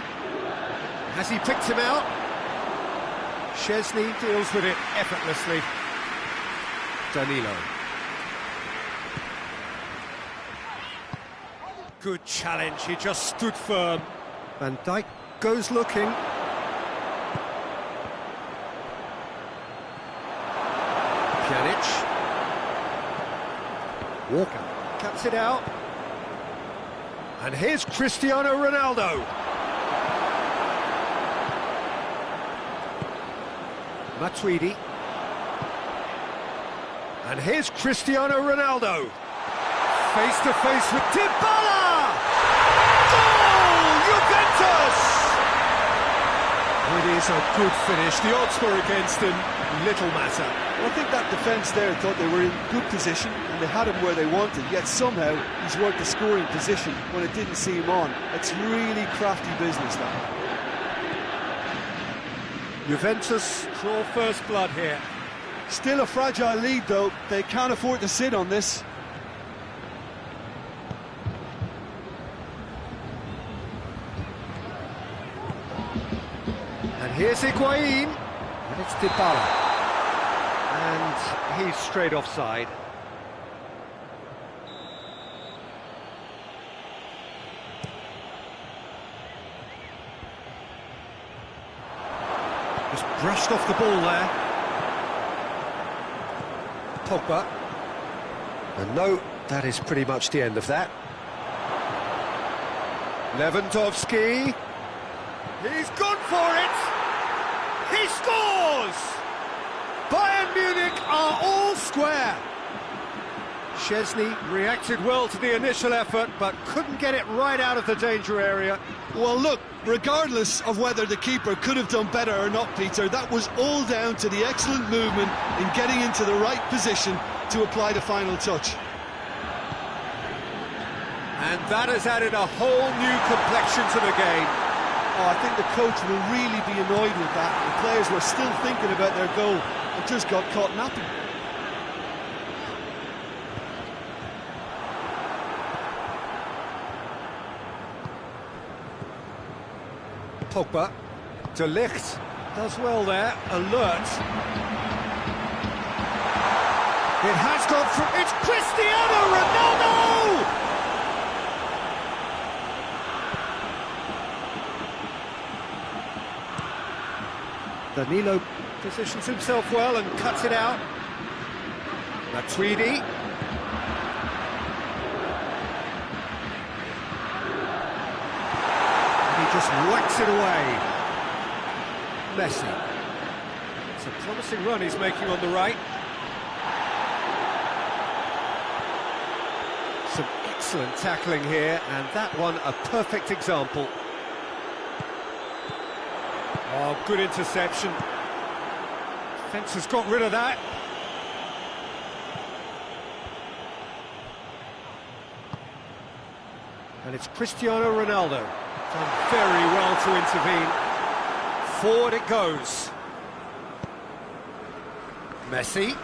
Has he picked him out? Szczesny deals with it effortlessly. Danilo. Good challenge, he just stood firm. Van Dijk goes looking. Pjanic. Walker cuts it out. And here's Cristiano Ronaldo. Matuidi. And here's Cristiano Ronaldo. Face to face with Dybala! Goal! Juventus! It is a good finish. The odds were against him. Little matter. Well, I think that defence there thought they were in good position and they had him where they wanted, yet somehow he's worked the scoring position when it didn't see him on. It's really crafty business, that. Juventus draw first blood here. Still a fragile lead, though. They can't afford to sit on this. And here's Higuain. And it's Dybala. And he's straight offside. Just brushed off the ball there. Pogba. And no, that is pretty much the end of that. Lewandowski. He's gone for it! He scores! Bayern Munich are all square. Szczesny reacted well to the initial effort, but couldn't get it right out of the danger area. Well, look, regardless of whether the keeper could have done better or not, Peter, that was all down to the excellent movement in getting into the right position to apply the final touch. And that has added a whole new complexion to the game. Oh, I think the coach will really be annoyed with that. The players were still thinking about their goal and just got caught napping. Pogba. De Ligt does well there, alert. It has gone through. It's Cristiano Ronaldo! Danilo positions himself well and cuts it out. Matuidi. And he just whacks it away. Messi. It's a promising run he's making on the right. Some excellent tackling here, and that one a perfect example. Oh, good interception. Defence has got rid of that. And it's Cristiano Ronaldo. Done very well to intervene. Forward it goes. Messi.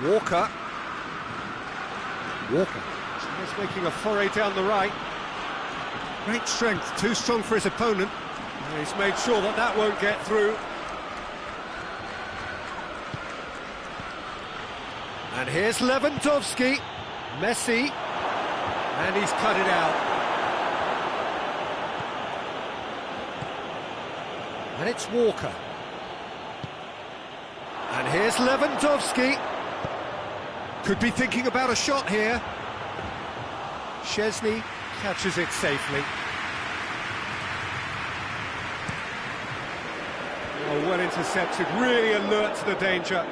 Walker. He's making a foray down the right. Great strength, too strong for his opponent. And he's made sure that that won't get through. And here's Lewandowski, Messi, and he's cut it out. And it's Walker. And here's Lewandowski. Could be thinking about a shot here. Szczesny catches it safely. Oh, well intercepted, really alert to the danger.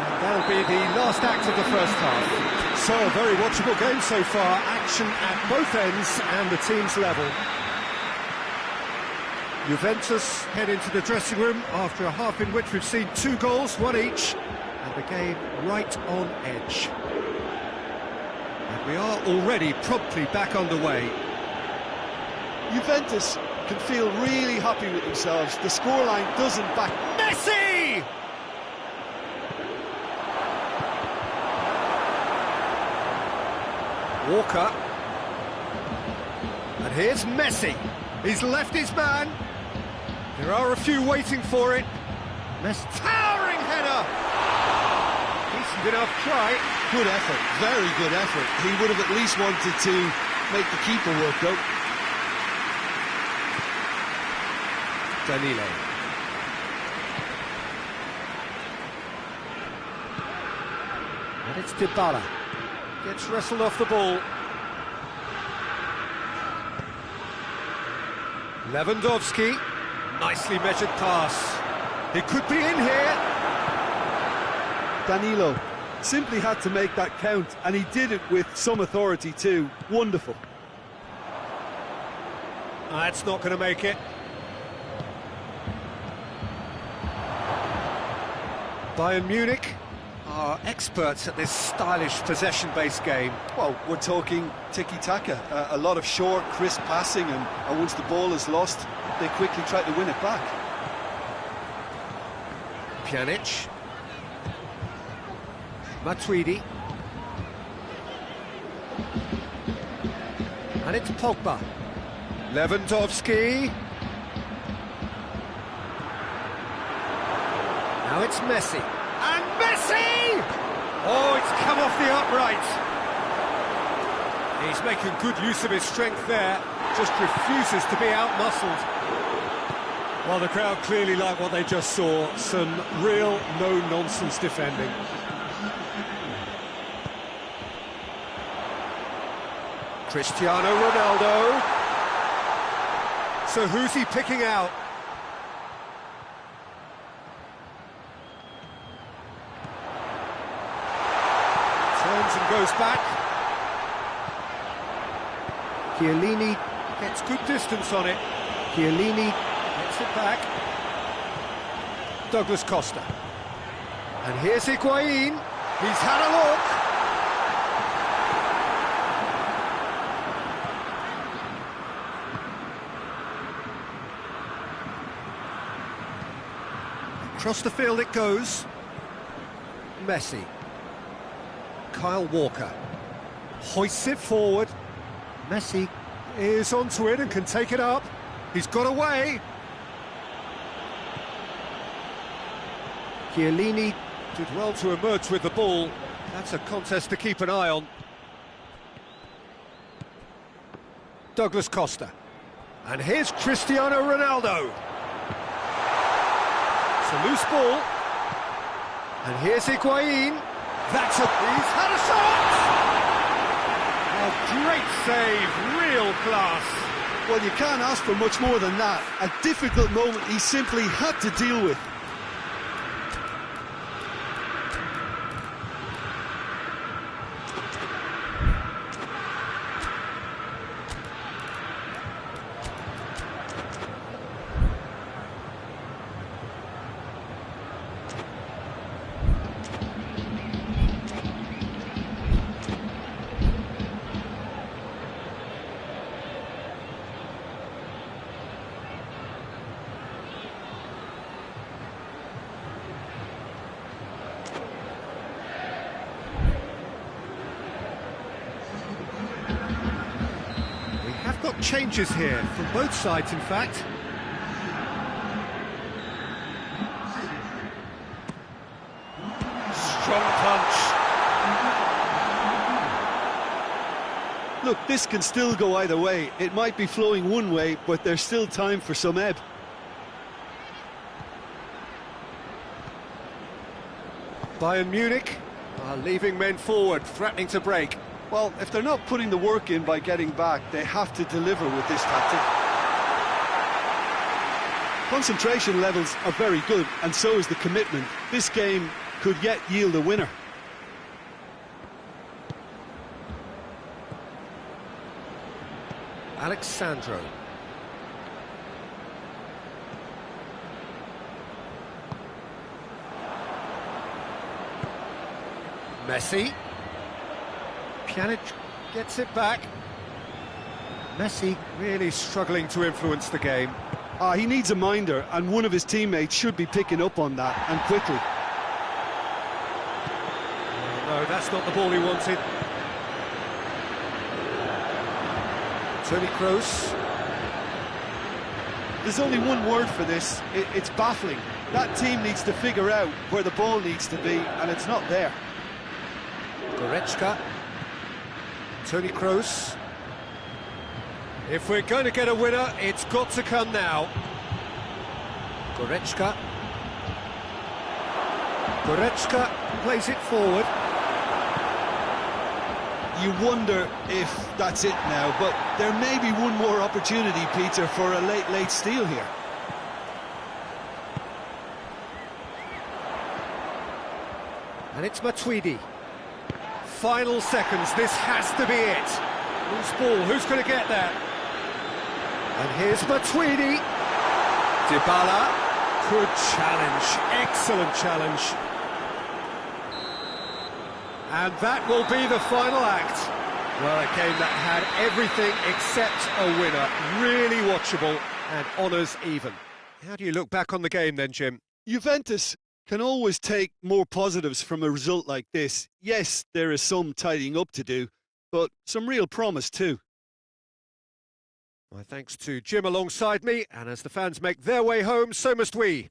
And that'll be the last act of the first half. So, a very watchable game so far. Action at both ends and the team's level. Juventus head into the dressing room after a half in which we've seen 2 goals, 1 each, and the game right on edge. And we are already promptly back underway. Juventus can feel really happy with themselves. The scoreline doesn't back... Messi! Walker. And here's Messi. He's left his man. There are a few waiting for it. Messi. Towering header! Decent enough try. Good effort, very good effort. He would have at least wanted to make the keeper work, though. Danilo. And it's Dybala. Gets wrestled off the ball. Lewandowski. Nicely measured pass. It could be in here. Danilo simply had to make that count, and he did it with some authority too. Wonderful. That's not going to make it. Bayern Munich are experts at this stylish possession-based game. Well, we're talking tiki-taka, a lot of short, crisp passing, and once the ball is lost, they quickly try to win it back. Pjanic. Matuidi. And it's Pogba. Lewandowski. Now it's Messi. And Messi! Oh, it's come off the upright. He's making good use of his strength there. Just refuses to be out-muscled. Well, the crowd clearly like what they just saw. Some real no-nonsense defending. Cristiano Ronaldo. So who's he picking out? Turns and goes back. Chiellini gets good distance on it. Chiellini gets it back. Douglas Costa. And here's Higuain. He's had a look. Across the field it goes. Messi. Kyle Walker. Hoists it forward. Messi is onto it and can take it up. He's got away. Chiellini did well to emerge with the ball. That's a contest to keep an eye on. Douglas Costa. And here's Cristiano Ronaldo. It's a loose ball. And here's Higuain. He's had a shot! Oh, great save, real class. Well, you can't ask for much more than that. A difficult moment he simply had to deal with. changes here from both sides, in fact. Strong punch. Look, this can still go either way. It might be flowing one way, but there's still time for some ebb. Bayern Munich are leaving men forward, threatening to break. Well, if they're not putting the work in by getting back, they have to deliver with this tactic. Concentration levels are very good, and so is the commitment. This game could yet yield a winner. Alexandro. Messi. Pjanic gets it back. Messi really struggling to influence the game. He needs a minder, and one of his teammates should be picking up on that, and quickly. No, that's not the ball he wanted. Toni Kroos. There's only one word for this. It's baffling. That team needs to figure out where the ball needs to be, and it's not there. Goretzka. Toni Kroos. If we're going to get a winner, it's got to come now. Goretzka. Goretzka plays it forward. You wonder if that's it now, but there may be one more opportunity, Peter, for a late steal here. And it's Matuidi. Final seconds, this has to be it. Loose ball, who's going to get there? And here's Matuidi. Dybala. Good challenge, excellent challenge. And that will be the final act. Well, a game that had everything except a winner. Really watchable and honours even. How do you look back on the game then, Jim? Juventus can always take more positives from a result like this. Yes, there is some tidying up to do, but some real promise too. My thanks to Jim alongside me, and as the fans make their way home, so must we.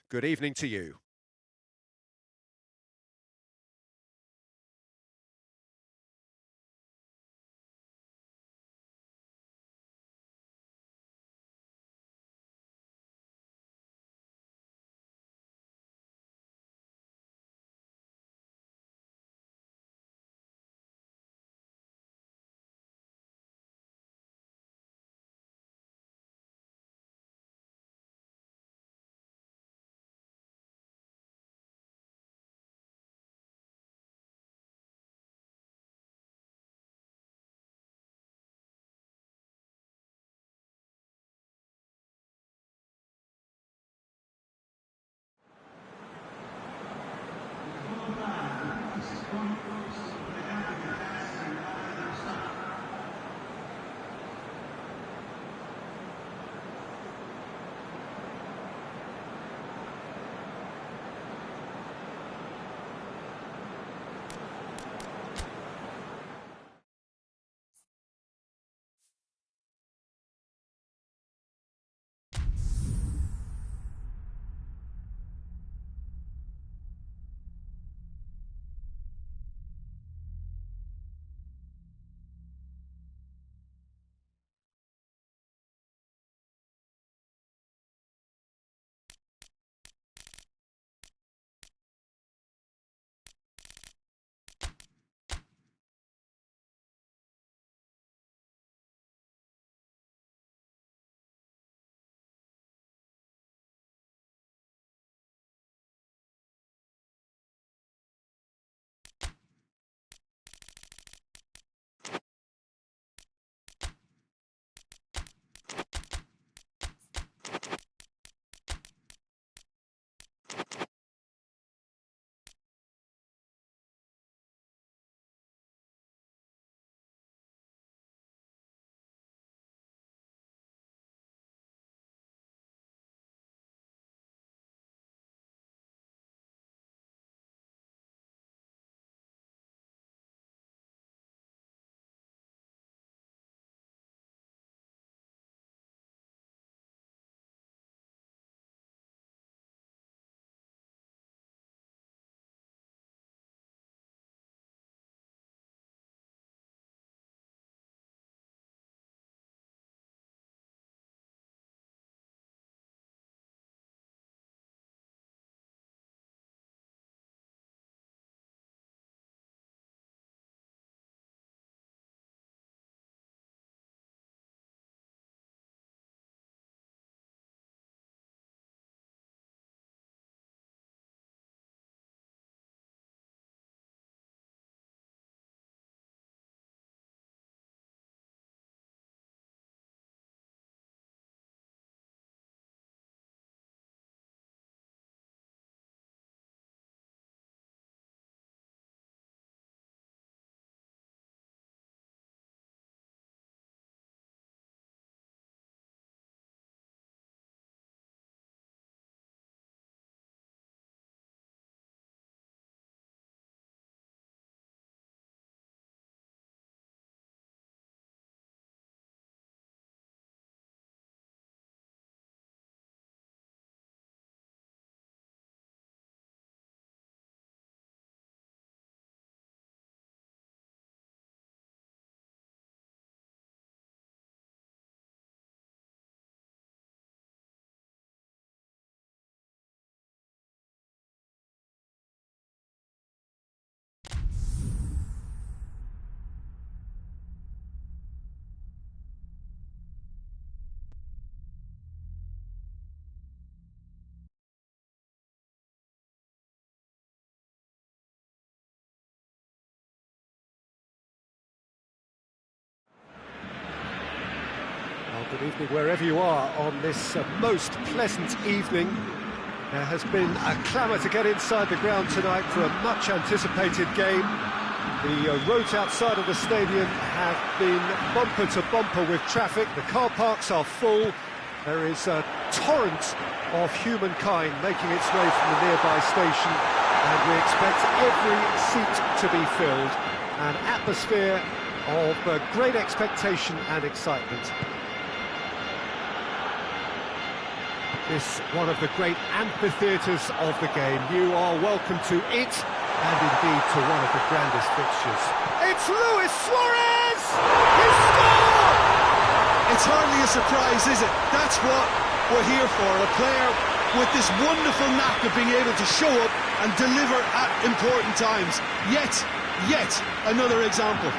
Good evening to you. Good evening wherever you are on this most pleasant evening. There has been a clamour to get inside the ground tonight for a much-anticipated game. The roads outside of the stadium have been bumper to bumper with traffic. The car parks are full. There is a torrent of humankind making its way from the nearby station, and we expect every seat to be filled. An atmosphere of great expectation and excitement. This one of the great amphitheatres of the game. You are welcome to it, and indeed to one of the grandest fixtures. It's Luis Suarez! He scored! It's hardly a surprise, is it? That's what we're here for, a player with this wonderful knack of being able to show up and deliver at important times. Yet another example.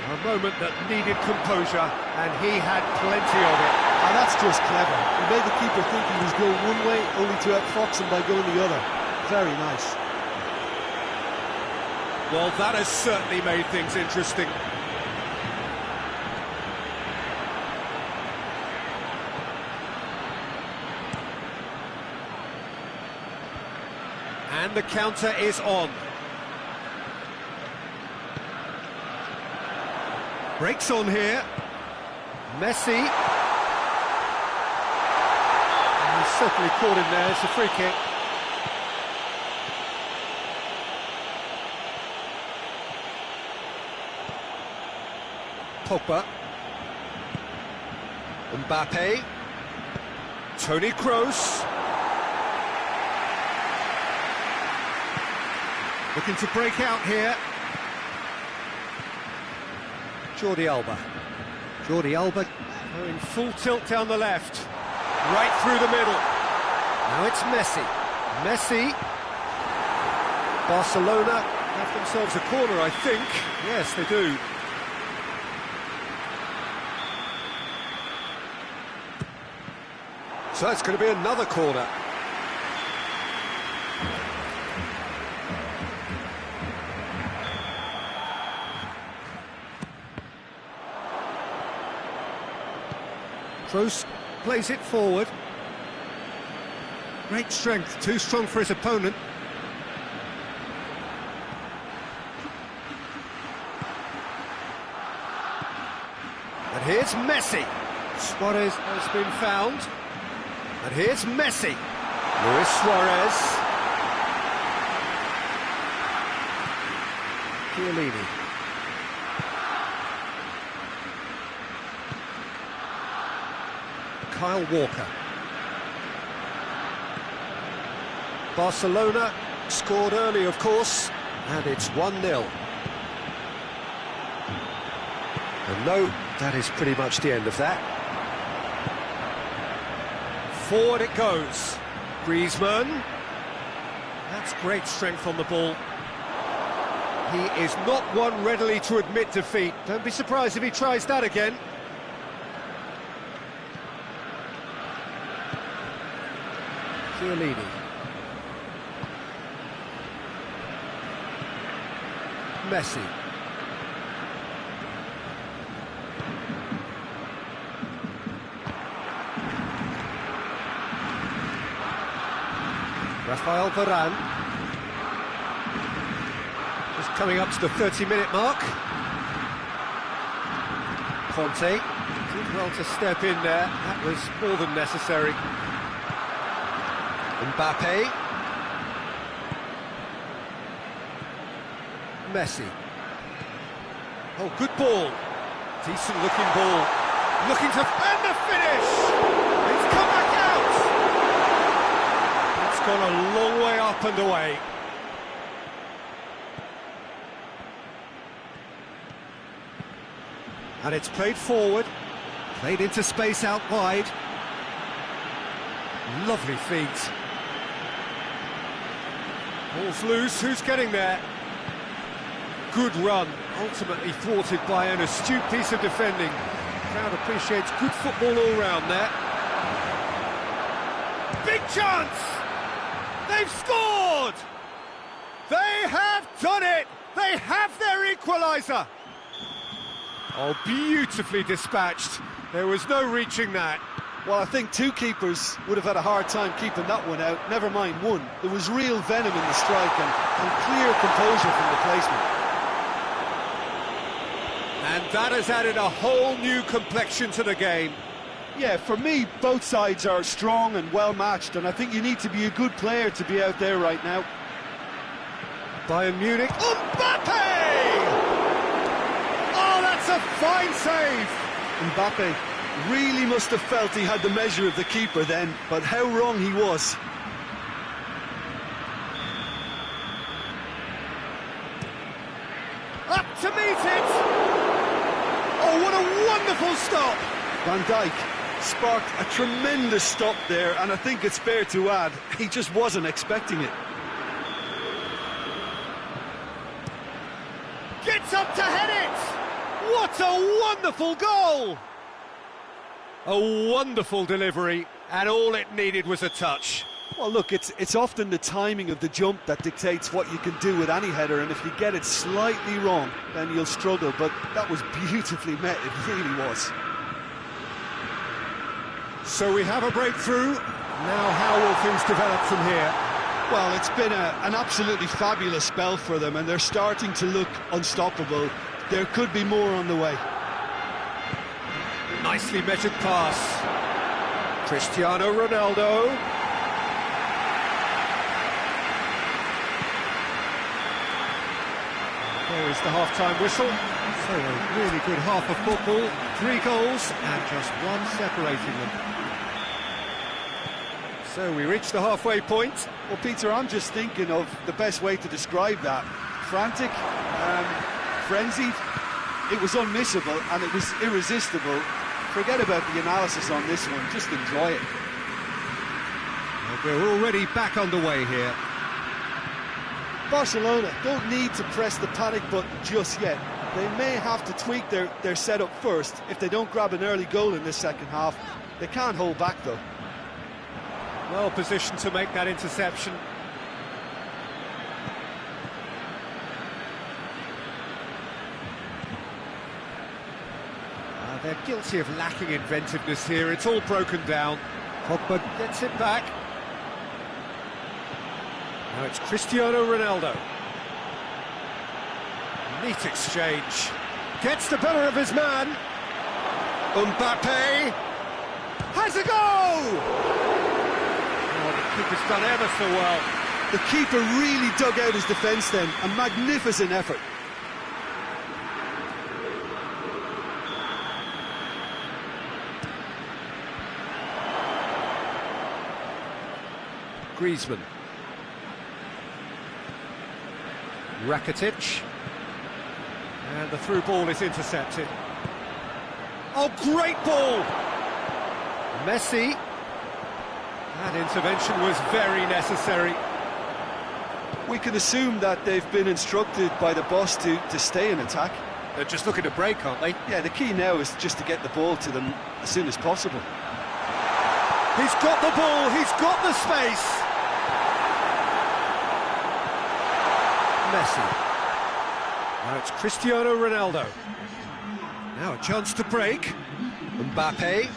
A moment that needed composure, and he had plenty of it. And that's just clever. He made the keeper think he was going one way, only to outfox him by going the other. Very nice. Well, that has certainly made things interesting. And the counter is on. Breaks on here. Messi. And he's certainly caught him there. It's a free kick. Pogba. Mbappe. Toni Kroos. Looking to break out here. Jordi Alba. Jordi Alba going full tilt down the left. Right through the middle. Now it's Messi. Messi. Barcelona have themselves a corner, I think. Yes, they do. So it's going to be another corner. Kroos plays it forward. Great strength, too strong for his opponent. And here's Messi. Suarez has been found. And here's Messi. Luis Suarez. Chiellini. Kyle Walker. Barcelona scored early, of course, and it's 1-0. And no, that is pretty much the end of that. Forward it goes. Griezmann. That's great strength on the ball. He is not one readily to admit defeat. Don't be surprised if he tries that again. Chiellini. Messi. Rafael Varane. Just coming up to the 30-minute mark. Conte did well to step in there. That was more than necessary. Mbappe. Messi. Oh, good ball. Decent looking ball. Looking to... and the finish! It's come back out! It's gone a long way up and away. And it's played forward. Played into space out wide. Lovely feet. Ball's loose, who's getting there? Good run, ultimately thwarted by an astute piece of defending. The crowd appreciates good football all round there. Big chance! They've scored! They have done it! They have their equaliser! Oh, beautifully dispatched. There was no reaching that. Well, I think two keepers would have had a hard time keeping that one out, never mind one. There was real venom in the strike and clear composure from the placement. And that has added a whole new complexion to the game. Yeah, for me, both sides are strong and well-matched, and I think you need to be a good player to be out there right now. Bayern Munich. Mbappe! Oh, that's a fine save! Mbappe really must have felt he had the measure of the keeper then, but how wrong he was. Up to meet it! Oh, what a wonderful stop! Van Dijk sparked a tremendous stop there, and I think it's fair to add, he just wasn't expecting it. Gets up to head it! What a wonderful goal! A wonderful delivery, and all it needed was a touch. Well, look, it's often the timing of the jump that dictates what you can do with any header, and if you get it slightly wrong, then you'll struggle, but that was beautifully met, it really was. So we have a breakthrough. Now how will things develop from here? Well, it's been an absolutely fabulous spell for them, and they're starting to look unstoppable. There could be more on the way. Nicely measured pass. Cristiano Ronaldo. There is the half-time whistle. So a really good half of football. 3 goals and just one separating them. So we reach the halfway point. Well, Peter, I'm just thinking of the best way to describe that. Frantic, frenzied. It was unmissable and it was irresistible. Forget about the analysis on this one, just enjoy it. We're already back underway here. Barcelona don't need to press the panic button just yet. They may have to tweak their setup first. If they don't grab an early goal in this second half, they can't hold back though. Well positioned to make that interception. They're guilty of lacking inventiveness here. It's all broken down. Pogba gets it back. Now it's Cristiano Ronaldo. Neat exchange. Gets the better of his man. Mbappe has a goal! Oh, the keeper's done ever so well. The keeper really dug out his defence then. A magnificent effort. Griezmann. Rakitic. And the through ball is intercepted. Oh, great ball! Messi. That intervention was very necessary. We can assume that they've been instructed by the boss to stay in attack. They're just looking to break, aren't they? Yeah, the key now is just to get the ball to them as soon as possible. He's got the ball, he's got the space! Messi. Now it's Cristiano Ronaldo. Now a chance to break. Mbappe.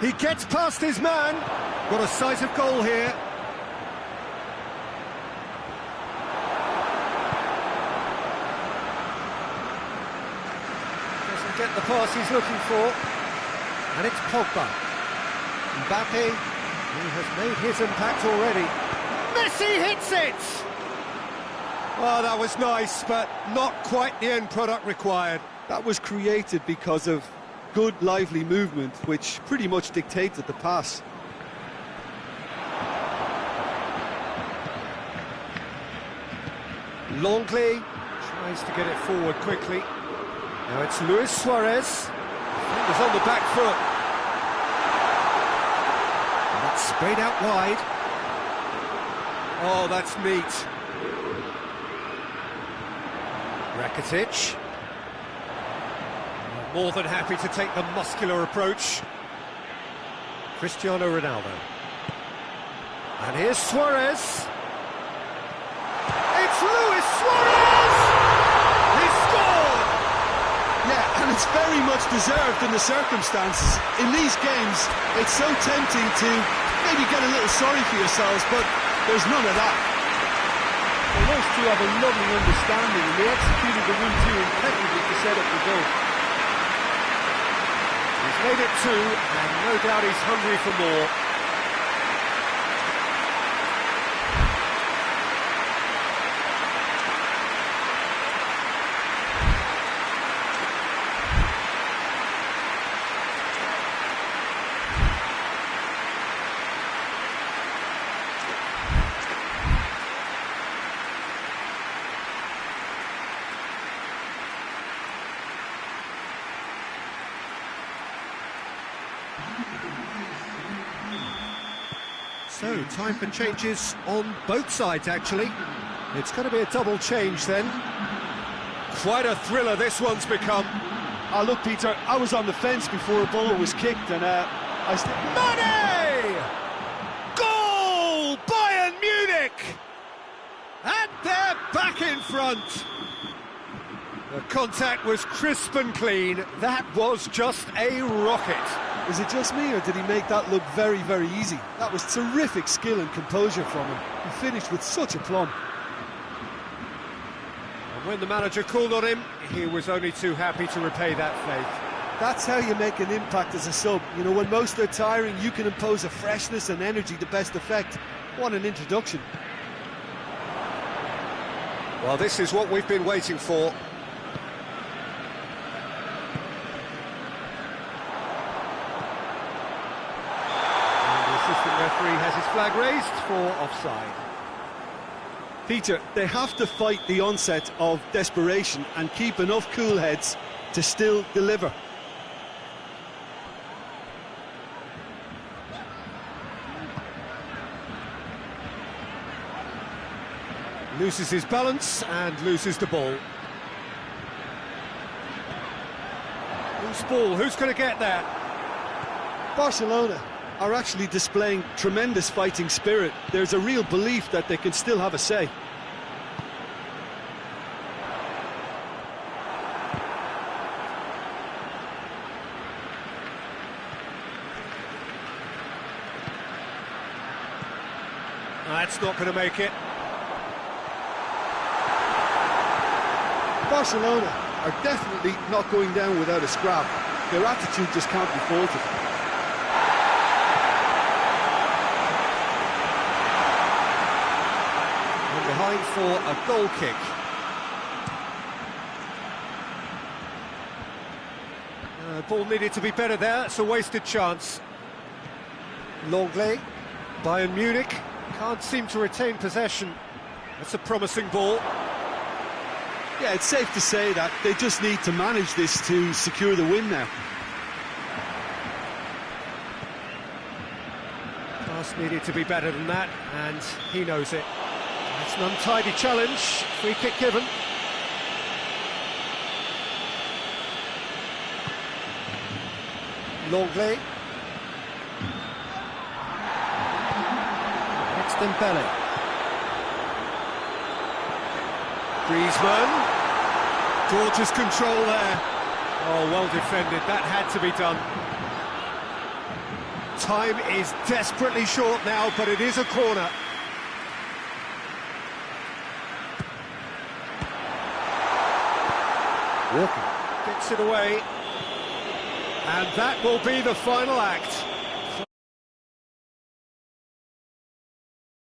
He gets past his man. Got a sight of goal here. Doesn't get the pass he's looking for. And it's Pogba. Mbappe, who has made his impact already. Messi hits it! Oh, that was nice, but not quite the end product required. That was created because of good, lively movement, which pretty much dictated the pass. Longley tries to get it forward quickly. Now it's Luis Suarez. He's on the back foot. And that's sprayed out wide. Oh, that's neat. Rakitic. More than happy to take the muscular approach. Cristiano Ronaldo. And here's Suarez. It's Luis Suarez! He scored! Yeah, and it's very much deserved in the circumstances. In these games, it's so tempting to maybe get a little sorry for yourselves, but there's none of that. Well, those two have a lovely understanding, and they executed the routine impeccably to set up the goal. He's made it 2, and no doubt he's hungry for more. So, time for changes on both sides, actually. It's going to be a double change, then. Quite a thriller this one's become. Look, Peter, I was on the fence before a ball was kicked, and Mane! Goal! Bayern Munich! And they're back in front. The contact was crisp and clean. That was just a rocket. Is it just me, or did he make that look very, very easy? That was terrific skill and composure from him. He finished with such aplomb. And when the manager called on him, he was only too happy to repay that faith. That's how you make an impact as a sub. You know, when most are tiring, you can impose a freshness and energy to best effect. What an introduction. Well, this is what we've been waiting for. The referee has his flag raised for offside. Peter, they have to fight the onset of desperation and keep enough cool heads to still deliver. Loses his balance and loses the ball. Whose ball? Who's going to get that? Barcelona are actually displaying tremendous fighting spirit. There's a real belief that they can still have a say. That's not going to make it. Barcelona are definitely not going down without a scrap. Their attitude just can't be faulted. Behind for a goal kick. Ball needed to be better there, it's a wasted chance. Longley, Bayern Munich, can't seem to retain possession. That's a promising ball. Yeah, it's safe to say that they just need to manage this to secure the win now. Pass needed to be better than that, and he knows it. It's an untidy challenge, free kick given. Longley. It's Dembele. Griezmann. Gorgeous control there. Oh, well defended, that had to be done. Time is desperately short now, but it is a corner. Walker gets it away, and that will be the final act.